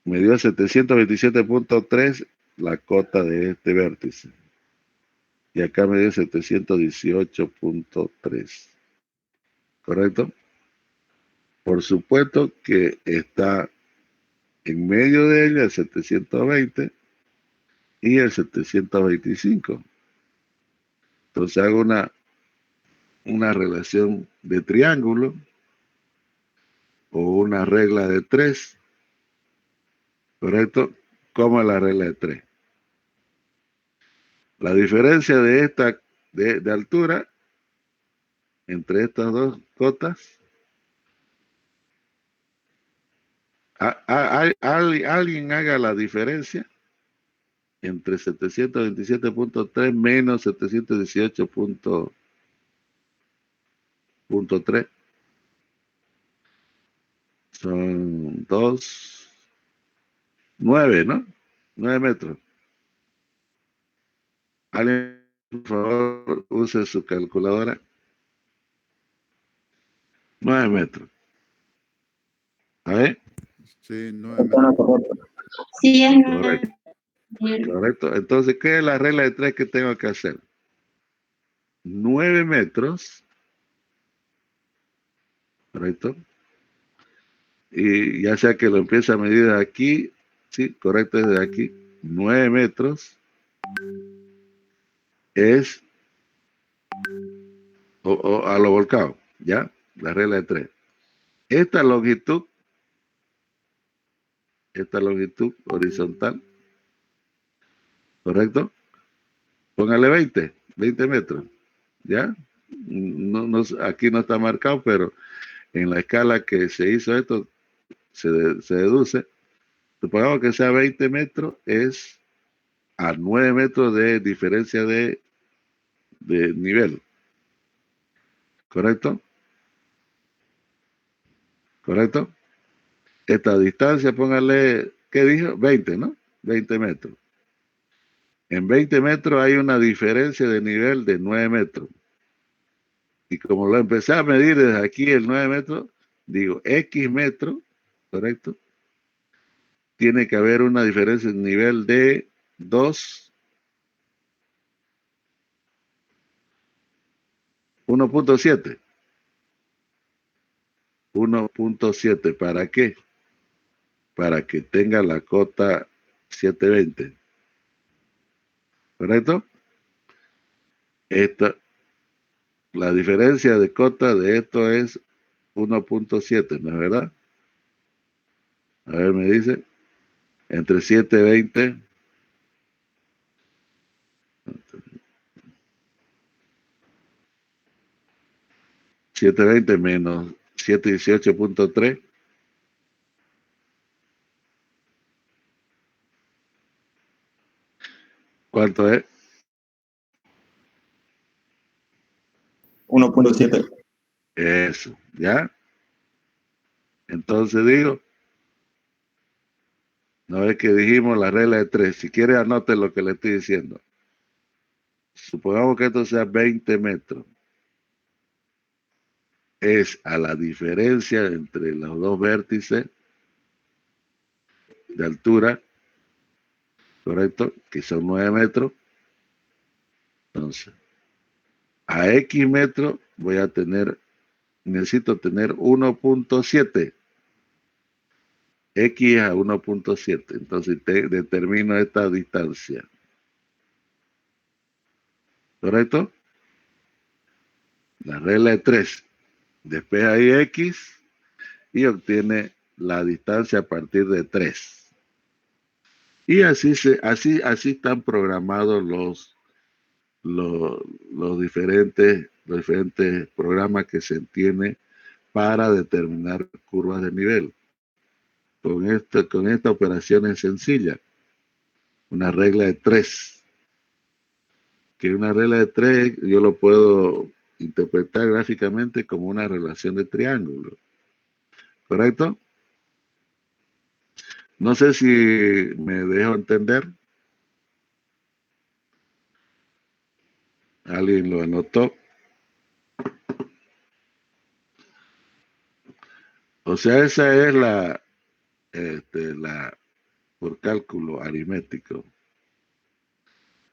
Me dio 727.3 la cota de este vértice. Y acá me dio 718.3. ¿Correcto? Por supuesto que está en medio de ella el 720 y el 725. Entonces hago una relación de triángulo o una regla de 3. ¿Correcto? Como la regla de 3. La diferencia de esta de altura entre estas dos cotas, alguien haga la diferencia entre 727.3 menos 718.3. Son 9, ¿no? 9 metros. Alguien, por favor, use su calculadora. 9 metros. ¿A ver? Sí, 9 metros. Sí, es Correcto. Correcto. Entonces, ¿qué es la regla de 3 que tengo que hacer? 9 metros. Correcto. Y ya sea que lo empiece a medir de aquí, sí, correcto, desde aquí, 9 metros es o a lo volcado, ¿ya? La regla de 3. Esta longitud horizontal, ¿correcto? Póngale 20 metros, ¿ya? Aquí no está marcado, pero en la escala que se hizo esto, se deduce. Supongamos que sea 20 metros, es a 9 metros de diferencia de nivel, ¿correcto? ¿Correcto? Esta distancia, póngale, ¿qué dijo? 20, ¿no? 20 metros. En 20 metros hay una diferencia de nivel de 9 metros. Y como lo empecé a medir desde aquí, el 9 metros, digo, X metros, ¿correcto? Tiene que haber una diferencia de nivel de 1.7. 1.7, ¿para qué? Para que tenga la cota 720. ¿Correcto? La diferencia de cota de esto es 1.7, ¿no es verdad? A ver, me dice, entre 720, 720 menos 718.3, ¿cuánto es? 1.7. Eso, ¿ya? Entonces digo, ¿No es que dijimos la regla de 3? Si quiere, anote lo que le estoy diciendo. Supongamos que esto sea 20 metros. Es a la diferencia entre los dos vértices de altura, ¿correcto? Que son 9 metros. Entonces, a X metros necesito tener 1.7. X a 1.7. Entonces determino esta distancia. ¿Correcto? La regla de 3. Después hay X y obtiene la distancia a partir de 3. Y así están programados los diferentes programas que se tienen para determinar curvas de nivel. Con esta operación es sencilla. Una regla de 3. Que una regla de 3 yo lo puedo interpretar gráficamente como una relación de triángulo. ¿Correcto? No sé si me dejo entender. ¿Alguien lo anotó? O sea, esa es la por cálculo aritmético.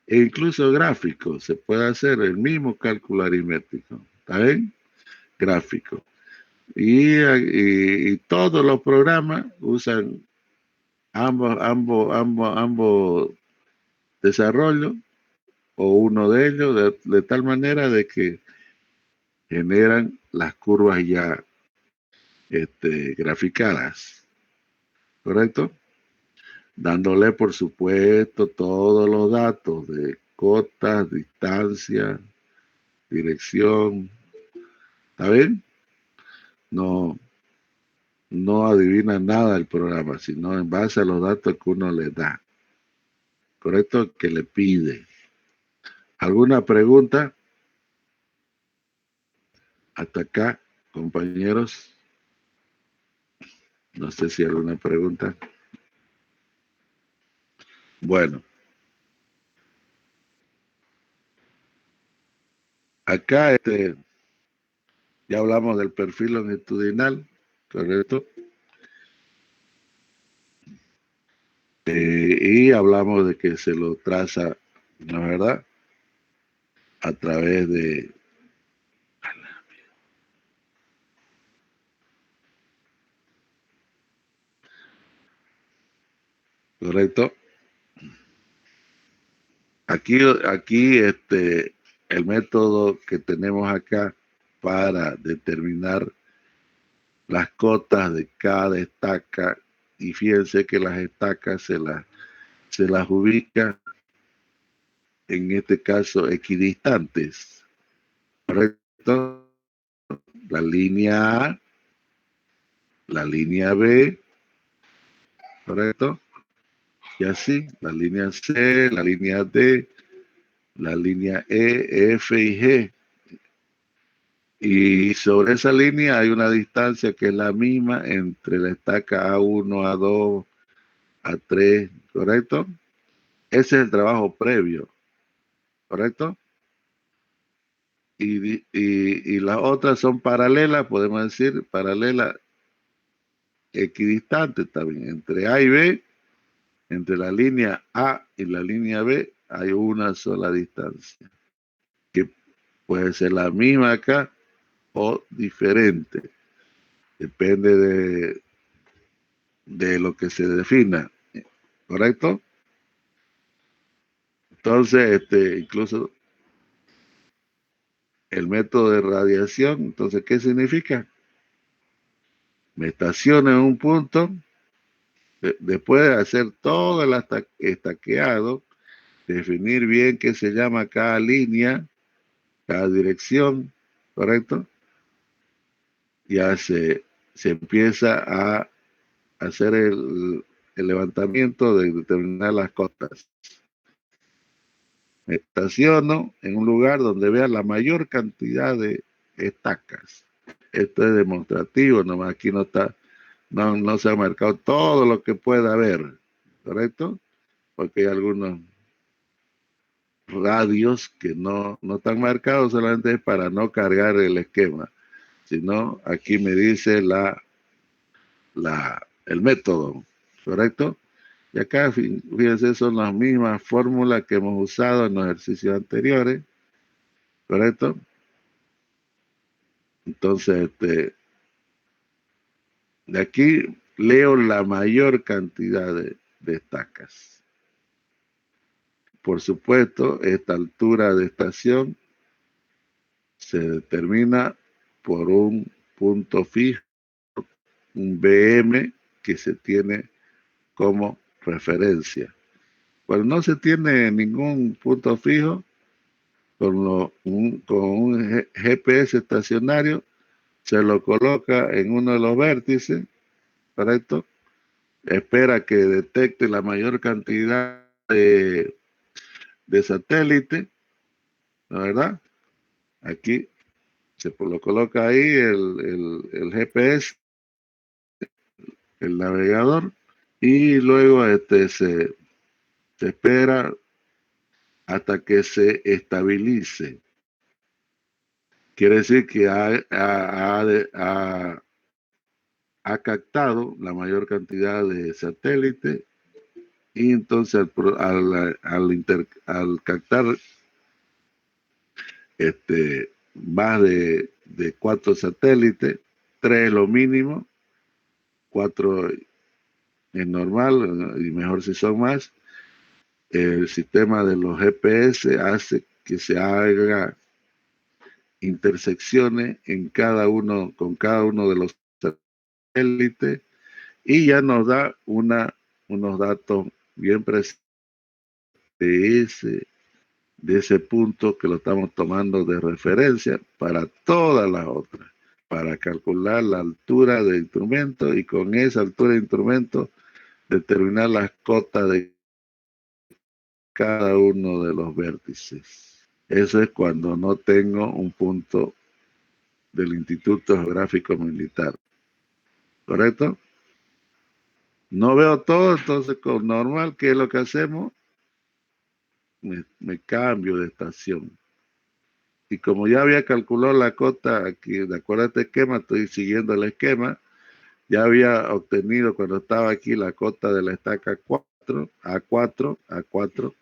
E incluso gráfico, se puede hacer el mismo cálculo aritmético. ¿Está bien? Gráfico. Y todos los programas usan ambos desarrollos o uno de ellos de tal manera de que generan las curvas ya graficadas, ¿correcto? Dándole, por supuesto, todos los datos de cotas, distancia, dirección. ¿Está bien? No adivina nada el programa, sino en base a los datos que uno le da. ¿Correcto? Que le pide. ¿Alguna pregunta? Hasta acá, compañeros. No sé si alguna pregunta. Bueno. Acá ya hablamos del perfil longitudinal, ¿correcto? Y hablamos de que se lo traza, ¿no es verdad? A través de... ¿Correcto? Aquí el método que tenemos acá para determinar las cotas de cada estaca, y fíjense que las estacas se las ubica, en este caso, equidistantes, ¿correcto? La línea A, la línea B, ¿correcto? Y así, la línea C, la línea D, la línea E, F y G. Y sobre esa línea hay una distancia que es la misma entre la estaca A1, A2, A3, ¿correcto? Ese es el trabajo previo, ¿correcto? Y las otras son paralelas, podemos decir, paralelas equidistantes también. Entre A y B, entre la línea A y la línea B, hay una sola distancia, que puede ser la misma acá o diferente. Depende de lo que se defina, ¿correcto? Entonces, incluso el método de radiación, entonces, ¿qué significa? Me estaciono en un punto, después de hacer todo el estaqueado, definir bien qué se llama cada línea, cada dirección, ¿correcto? Ya se empieza a hacer el levantamiento de determinar las cotas. Me estaciono en un lugar donde vea la mayor cantidad de estacas. Esto es demostrativo, nomás aquí no se ha marcado todo lo que pueda haber. ¿correcto? Porque hay algunos radios que no están marcados solamente para no cargar el esquema, sino aquí me dice el método, ¿correcto? Y acá, fíjense, son las mismas fórmulas que hemos usado en los ejercicios anteriores, ¿correcto? Entonces, de aquí leo la mayor cantidad de estacas. Por supuesto, esta altura de estación se determina por un punto fijo, un BM que se tiene como referencia. Cuando no se tiene ningún punto fijo, con un GPS estacionario, se lo coloca en uno de los vértices, ¿correcto? Espera que detecte la mayor cantidad de satélites, ¿no, verdad? Aquí se lo coloca ahí el GPS, el navegador, y luego se espera hasta que se estabilice. Quiere decir que ha captado la mayor cantidad de satélites y entonces al captar más de 4 satélites, 3 lo mínimo, 4 es normal y mejor si son más, el sistema de los GPS hace que se haga intersecciones con cada uno de los satélites y ya nos da unos datos bien precisos de ese punto que lo estamos tomando de referencia para todas las otras, para calcular la altura del instrumento y con esa altura de instrumento determinar las cotas de cada uno de los vértices. Eso es cuando no tengo un punto del Instituto Geográfico Militar. ¿Correcto? No veo todo, entonces con normal, ¿qué es lo que hacemos? Me cambio de estación. Y como ya había calculado la cota aquí, de acuerdo a este esquema, estoy siguiendo el esquema, ya había obtenido cuando estaba aquí la cota de la estaca 4, A4,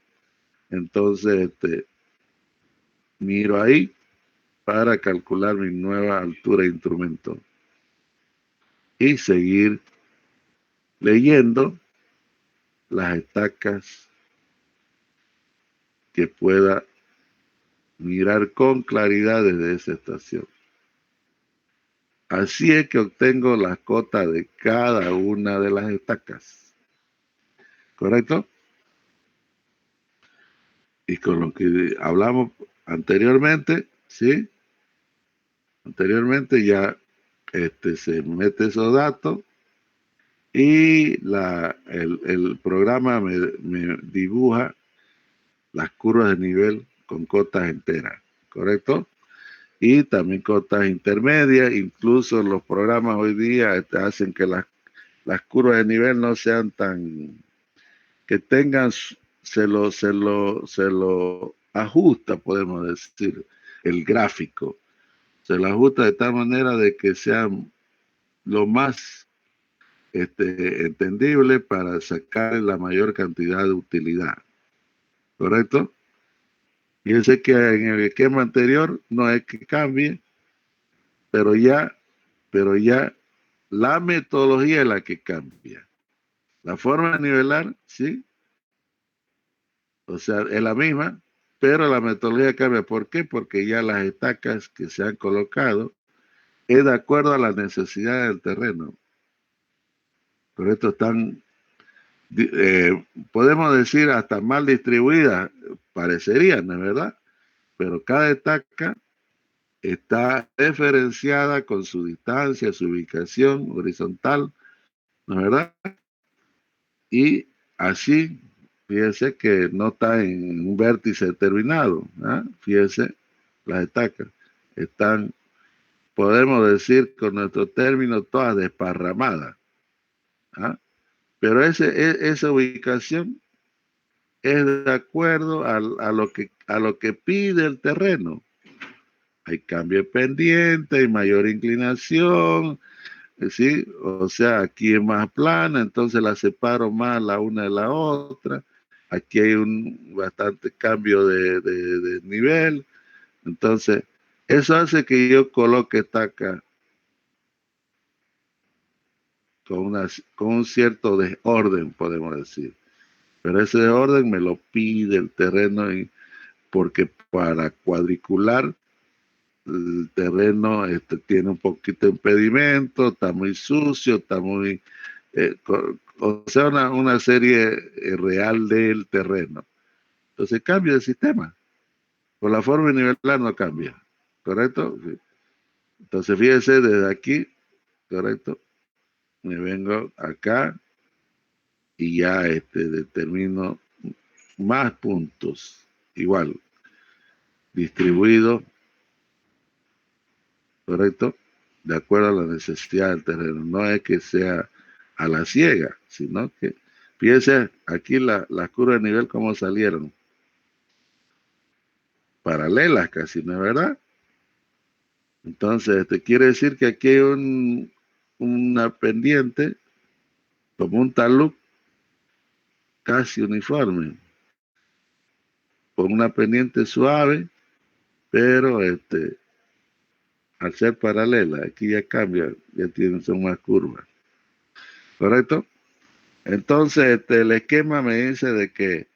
entonces miro ahí para calcular mi nueva altura de instrumento y seguir leyendo las estacas que pueda mirar con claridad desde esa estación. Así es que obtengo las cotas de cada una de las estacas. ¿Correcto? Y con lo que hablamos anteriormente, ¿sí? Anteriormente ya se mete esos datos y el programa me dibuja las curvas de nivel con cotas enteras, ¿correcto? Y también cotas intermedias, incluso los programas hoy día hacen que las curvas de nivel no sean que tengan, se lo ajusta, podemos decir, el gráfico. Se lo ajusta de tal manera de que sea lo más entendible para sacar la mayor cantidad de utilidad. ¿Correcto? Fíjense que en el esquema anterior no es que cambie, pero ya la metodología es la que cambia. La forma de nivelar, sí, o sea, es la misma, pero la metodología cambia. ¿Por qué? Porque ya las estacas que se han colocado es de acuerdo a la necesidad del terreno. Por esto están, podemos decir, hasta mal distribuidas, parecerían, ¿no es verdad? Pero cada estaca está referenciada con su distancia, su ubicación horizontal, ¿no es verdad? Y así, fíjense que no está en un vértice determinado, ¿ah? Fíjense, las estacas están, podemos decir con nuestro término, todas desparramadas, ¿ah? pero esa ubicación es de acuerdo a lo que pide el terreno. Hay cambio de pendiente, hay mayor inclinación, ¿sí? O sea, aquí es más plana, entonces la separo más la una de la otra. Aquí hay un bastante cambio de nivel. Entonces, eso hace que yo coloque estaca con un cierto desorden, podemos decir. Pero ese desorden me lo pide el terreno, porque para cuadricular el terreno tiene un poquito de impedimento, está muy sucio, está muy... o sea, una serie real del terreno. Entonces cambia el sistema. Por la forma de nivelar no cambia. ¿Correcto? Sí. Entonces fíjese desde aquí, ¿correcto? Me vengo acá y ya determino más puntos. Igual, distribuido, ¿correcto? De acuerdo a la necesidad del terreno. No es que sea a la ciega, sino que, fíjense, aquí las curvas de nivel cómo salieron. Paralelas casi, ¿no es verdad? Entonces, quiere decir que aquí hay una pendiente, como un talud casi uniforme, con una pendiente suave, pero al ser paralela, aquí ya cambia, son más curvas. ¿Correcto? Entonces, el esquema me dice de que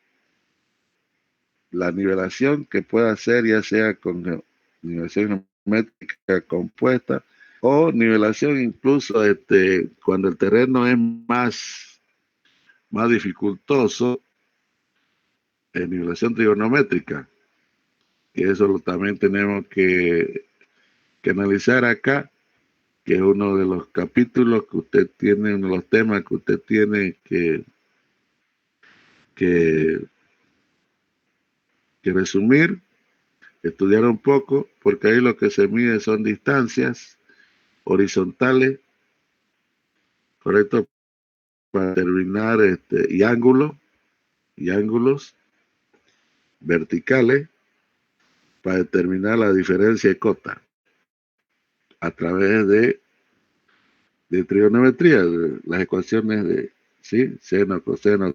la nivelación que pueda hacer, ya sea con nivelación geométrica compuesta o nivelación incluso cuando el terreno es más dificultoso, nivelación trigonométrica. Y eso también tenemos que analizar acá, que es uno de los capítulos que usted tiene, uno de los temas que usted tiene que resumir, estudiar un poco, porque ahí lo que se mide son distancias horizontales, ¿correcto? Para determinar y ángulos verticales, para determinar la diferencia de cota a través de trigonometría, de las ecuaciones de, ¿sí? Seno, coseno,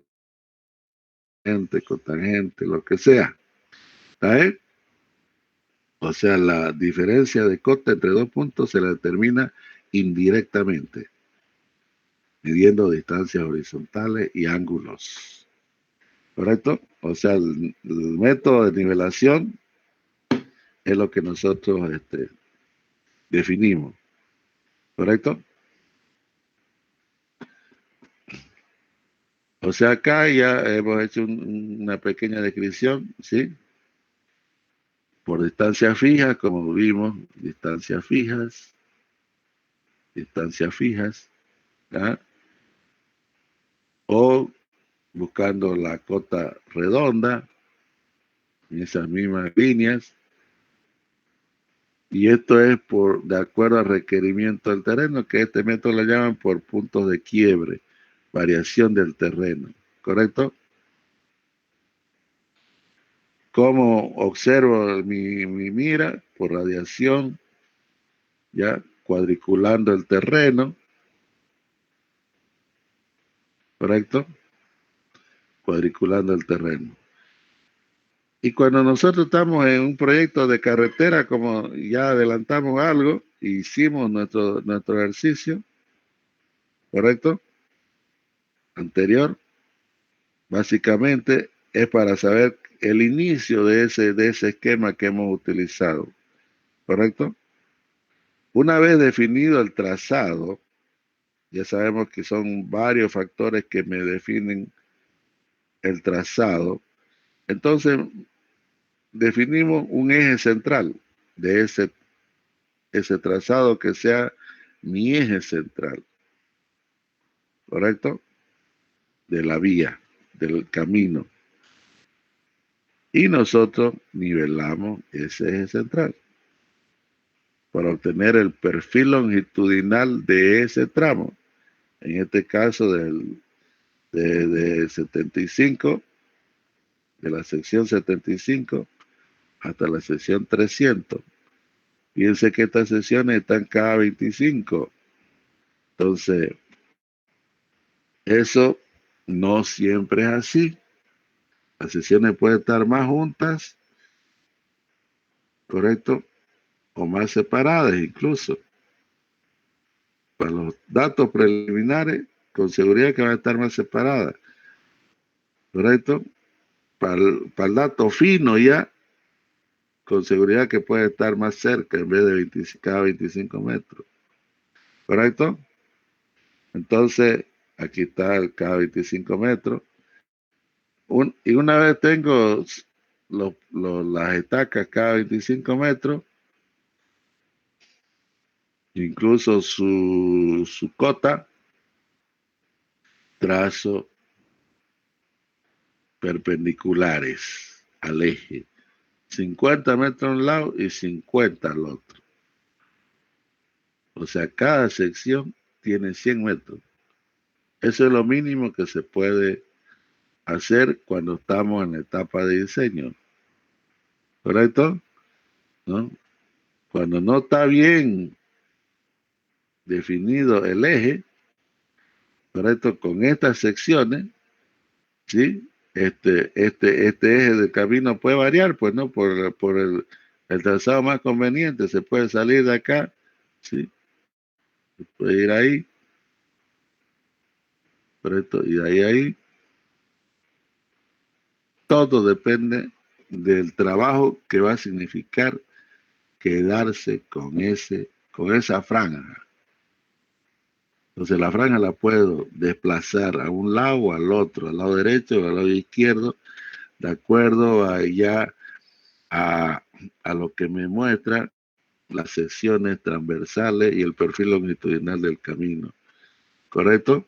cotangente, lo que sea. ¿Sabes? O sea, la diferencia de cota entre dos puntos se la determina indirectamente, midiendo distancias horizontales y ángulos. ¿Correcto? O sea, el método de nivelación es lo que nosotros definimos. ¿Correcto? O sea, acá ya hemos hecho una pequeña descripción, ¿sí? Por distancias fijas, como vimos, distancias fijas, ¿ya? O buscando la cota redonda en esas mismas líneas. Y esto es de acuerdo al requerimiento del terreno, que este método lo llaman por puntos de quiebre, variación del terreno. ¿Correcto? ¿Cómo observo mi mira? Por radiación, ya cuadriculando el terreno. ¿Correcto? Cuadriculando el terreno. Y cuando nosotros estamos en un proyecto de carretera, como ya adelantamos algo, hicimos nuestro ejercicio, ¿correcto? Anterior, básicamente es para saber el inicio de ese esquema que hemos utilizado, ¿correcto? Una vez definido el trazado, ya sabemos que son varios factores que me definen el trazado, entonces definimos un eje central de ese trazado que sea mi eje central, ¿correcto? De la vía, del camino. Y nosotros nivelamos ese eje central para obtener el perfil longitudinal de ese tramo, en este caso del de 75, de la sección 75 hasta la sección 300. Fíjense que estas secciones están cada 25. Entonces, eso no siempre es así. Las sesiones pueden estar más juntas, ¿correcto? O más separadas incluso. Para los datos preliminares, con seguridad que van a estar más separadas, ¿correcto? Para el dato fino ya, con seguridad que puede estar más cerca en vez de cada 25 metros, ¿correcto? Entonces, aquí está el cada 25 metros. Y una vez tengo las estacas cada 25 metros, incluso su cota, trazo perpendiculares al eje. 50 metros a un lado y 50 al otro. O sea, cada sección tiene 100 metros. Eso es lo mínimo que se puede hacer cuando estamos en la etapa de diseño. ¿Correcto? ¿No? Cuando no está bien definido el eje, ¿correcto? Con estas secciones, ¿sí? Este eje del camino puede variar, pues, ¿no? Por el trazado más conveniente, se puede salir de acá, ¿sí? Se puede ir ahí, ¿correcto? Y de ahí a ahí. Todo depende del trabajo que va a significar quedarse con esa franja. Entonces la franja la puedo desplazar a un lado o al otro, al lado derecho o al lado izquierdo, de acuerdo a lo que me muestra las secciones transversales y el perfil longitudinal del camino. ¿Correcto?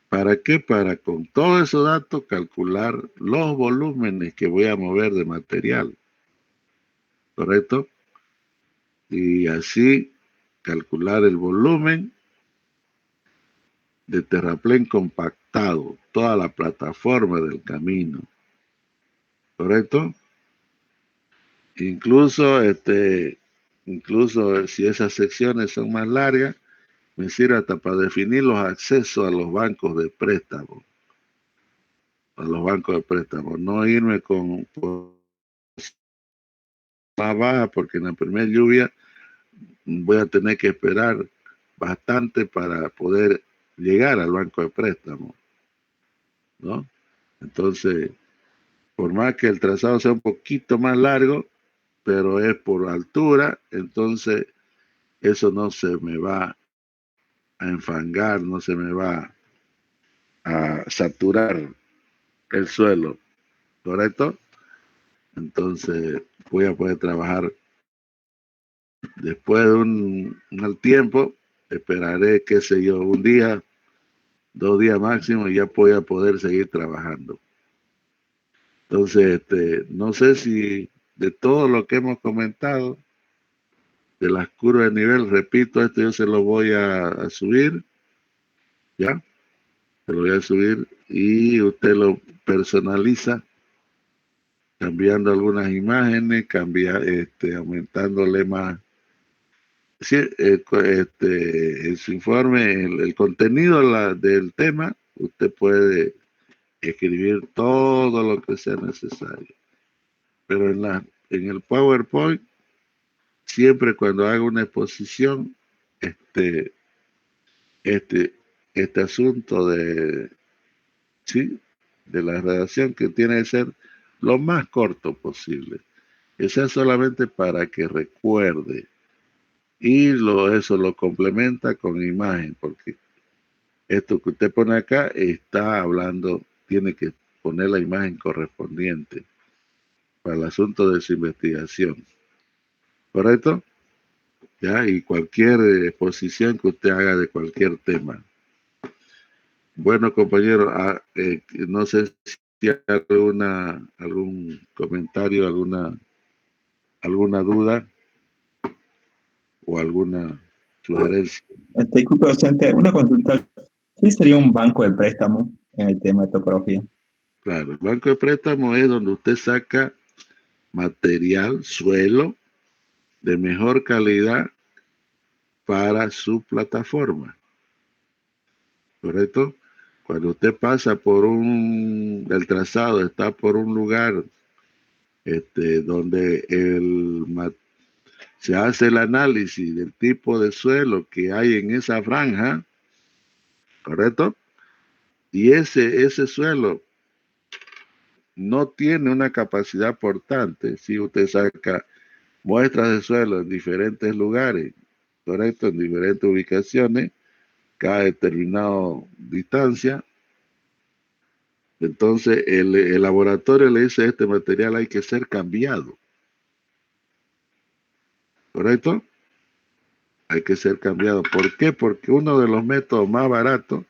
¿Para qué? Para con todos esos datos calcular los volúmenes que voy a mover de material. ¿Correcto? Y así calcular el volumen de terraplén compactado, toda la plataforma del camino. ¿Correcto? Incluso si esas secciones son más largas, me sirve hasta para definir los accesos a los bancos de préstamo. A los bancos de préstamo. No irme por más baja porque en la primera lluvia voy a tener que esperar bastante para poder llegar al banco de préstamo, ¿no? Entonces, por más que el trazado sea un poquito más largo, pero es por altura, entonces eso no se me va a enfangar, no se me va a saturar el suelo, ¿correcto? Entonces voy a poder trabajar después de un tiempo, esperaré, qué sé yo, un día, 2 días máximo y ya voy a poder seguir trabajando. Entonces, no sé si de todo lo que hemos comentado, de las curvas de nivel, repito, esto yo se lo voy a subir, ¿ya? Se lo voy a subir y usted lo personaliza cambiando algunas imágenes, aumentándole más. Sí, en su informe, el contenido del tema, usted puede escribir todo lo que sea necesario. Pero en el PowerPoint, siempre cuando haga una exposición, este asunto ¿sí? de la redacción que tiene que ser lo más corto posible. Que sea solamente para que recuerde. Y eso lo complementa con imagen, porque esto que usted pone acá está hablando, tiene que poner la imagen correspondiente para el asunto de su investigación. ¿Correcto? ¿Ya? Y cualquier exposición que usted haga de cualquier tema. Bueno, compañero, no sé si hay algún comentario, alguna duda o alguna sugerencia. Disculpe, docente, una consulta. ¿Qué sería un banco de préstamo en el tema de topografía? Claro, el banco de préstamo es donde usted saca material, suelo de mejor calidad para su plataforma, ¿correcto? Cuando usted pasa por el trazado está por un lugar donde se hace el análisis del tipo de suelo que hay en esa franja, ¿correcto? Y ese suelo no tiene una capacidad portante. Si usted saca muestras de suelo en diferentes lugares, ¿correcto? En diferentes ubicaciones, cada determinada distancia, entonces el laboratorio le dice este material hay que ser cambiado, ¿correcto? Hay que ser cambiado. ¿Por qué? Porque uno de los métodos más baratos,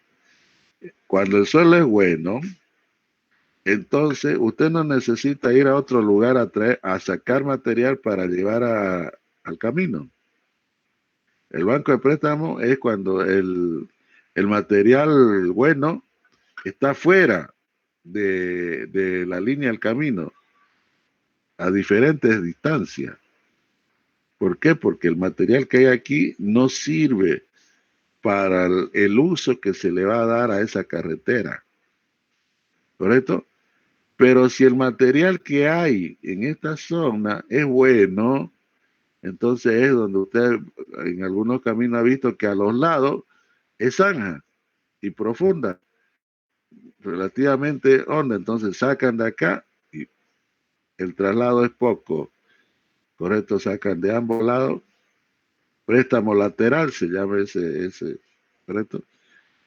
cuando el suelo es bueno, entonces usted no necesita ir a otro lugar a sacar material para llevar al camino. El banco de préstamo es cuando el material bueno está fuera de la línea del camino, a diferentes distancias. ¿Por qué? Porque el material que hay aquí no sirve para el uso que se le va a dar a esa carretera, ¿correcto? Pero si el material que hay en esta zona es bueno, entonces es donde usted en algunos caminos ha visto que a los lados es zanja y profunda, relativamente honda, entonces sacan de acá y el traslado es poco, ¿correcto? Sacan de ambos lados, préstamo lateral se llama ese, ¿correcto?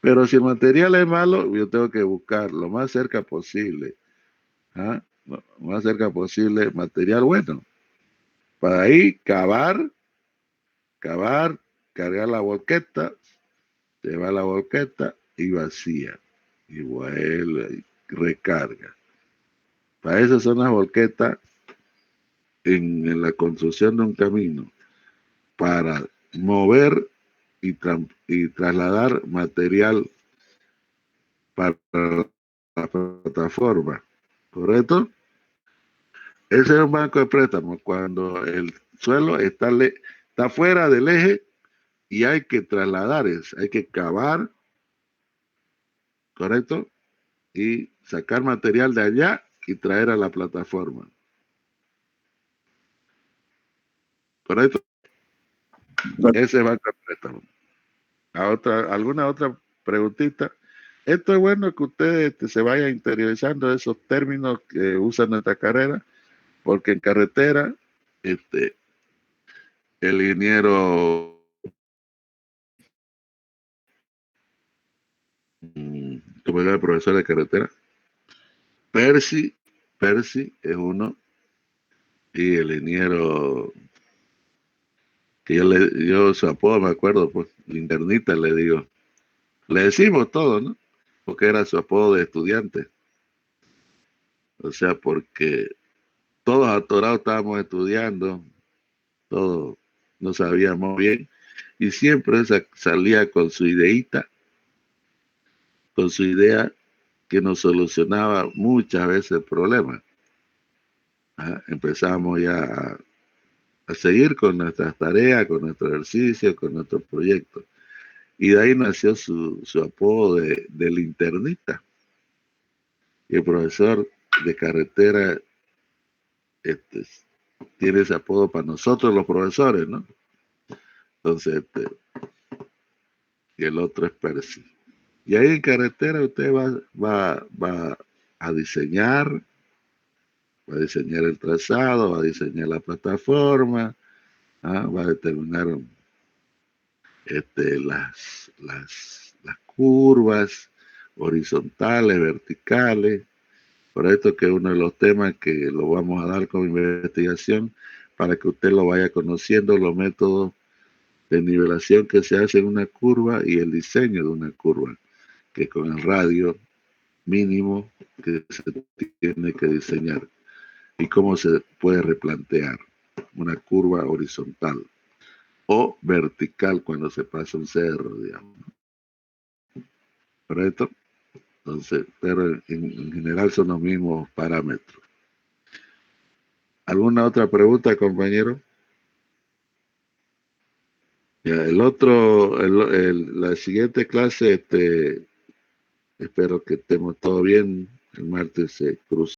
Pero si el material es malo, yo tengo que buscar lo más cerca posible, ¿ah? Lo más cerca posible material bueno. Para ahí cavar, cargar la volqueta, llevar la volqueta y vacía. Y vuelve y recarga. Para eso son las volquetas en la construcción de un camino. Para mover y trasladar material para la plataforma. ¿Correcto? Ese es un banco de préstamo. Cuando el suelo está fuera del eje y hay que trasladar eso, hay que cavar, ¿correcto? Y sacar material de allá y traer a la plataforma. ¿Correcto? Ese es banco de préstamo. ¿Alguna otra preguntita? Esto es bueno que ustedes se vayan interiorizando esos términos que usan en esta carrera, porque en carretera, el ingeniero, ¿cómo se llama el profesor de carretera? Percy es uno, y el ingeniero, que yo su apodo me acuerdo, pues, Linternita le digo. Le decimos todo, ¿no? Porque era su apodo de estudiante. O sea, porque todos atorados estábamos estudiando, todos no sabíamos bien, y siempre salía con su ideita, con su idea que nos solucionaba muchas veces el problema. Empezamos ya a seguir con nuestras tareas, con nuestro ejercicio, con nuestros proyectos. Y de ahí nació su apodo del internita. Y el profesor de carretera tiene ese apodo para nosotros los profesores, ¿no? Entonces, y el otro es Percy. Y ahí en carretera usted va a diseñar el trazado, va a diseñar la plataforma, va a determinar las curvas horizontales, verticales. Por esto que es uno de los temas que lo vamos a dar como investigación para que usted lo vaya conociendo, los métodos de nivelación que se hace en una curva y el diseño de una curva, que con el radio mínimo que se tiene que diseñar y cómo se puede replantear una curva horizontal o vertical cuando se pasa un cerro, digamos. ¿correcto? Entonces, pero en general son los mismos parámetros. ¿Alguna otra pregunta, compañero? Ya, la siguiente clase, espero que estemos todo bien. El martes se cruza.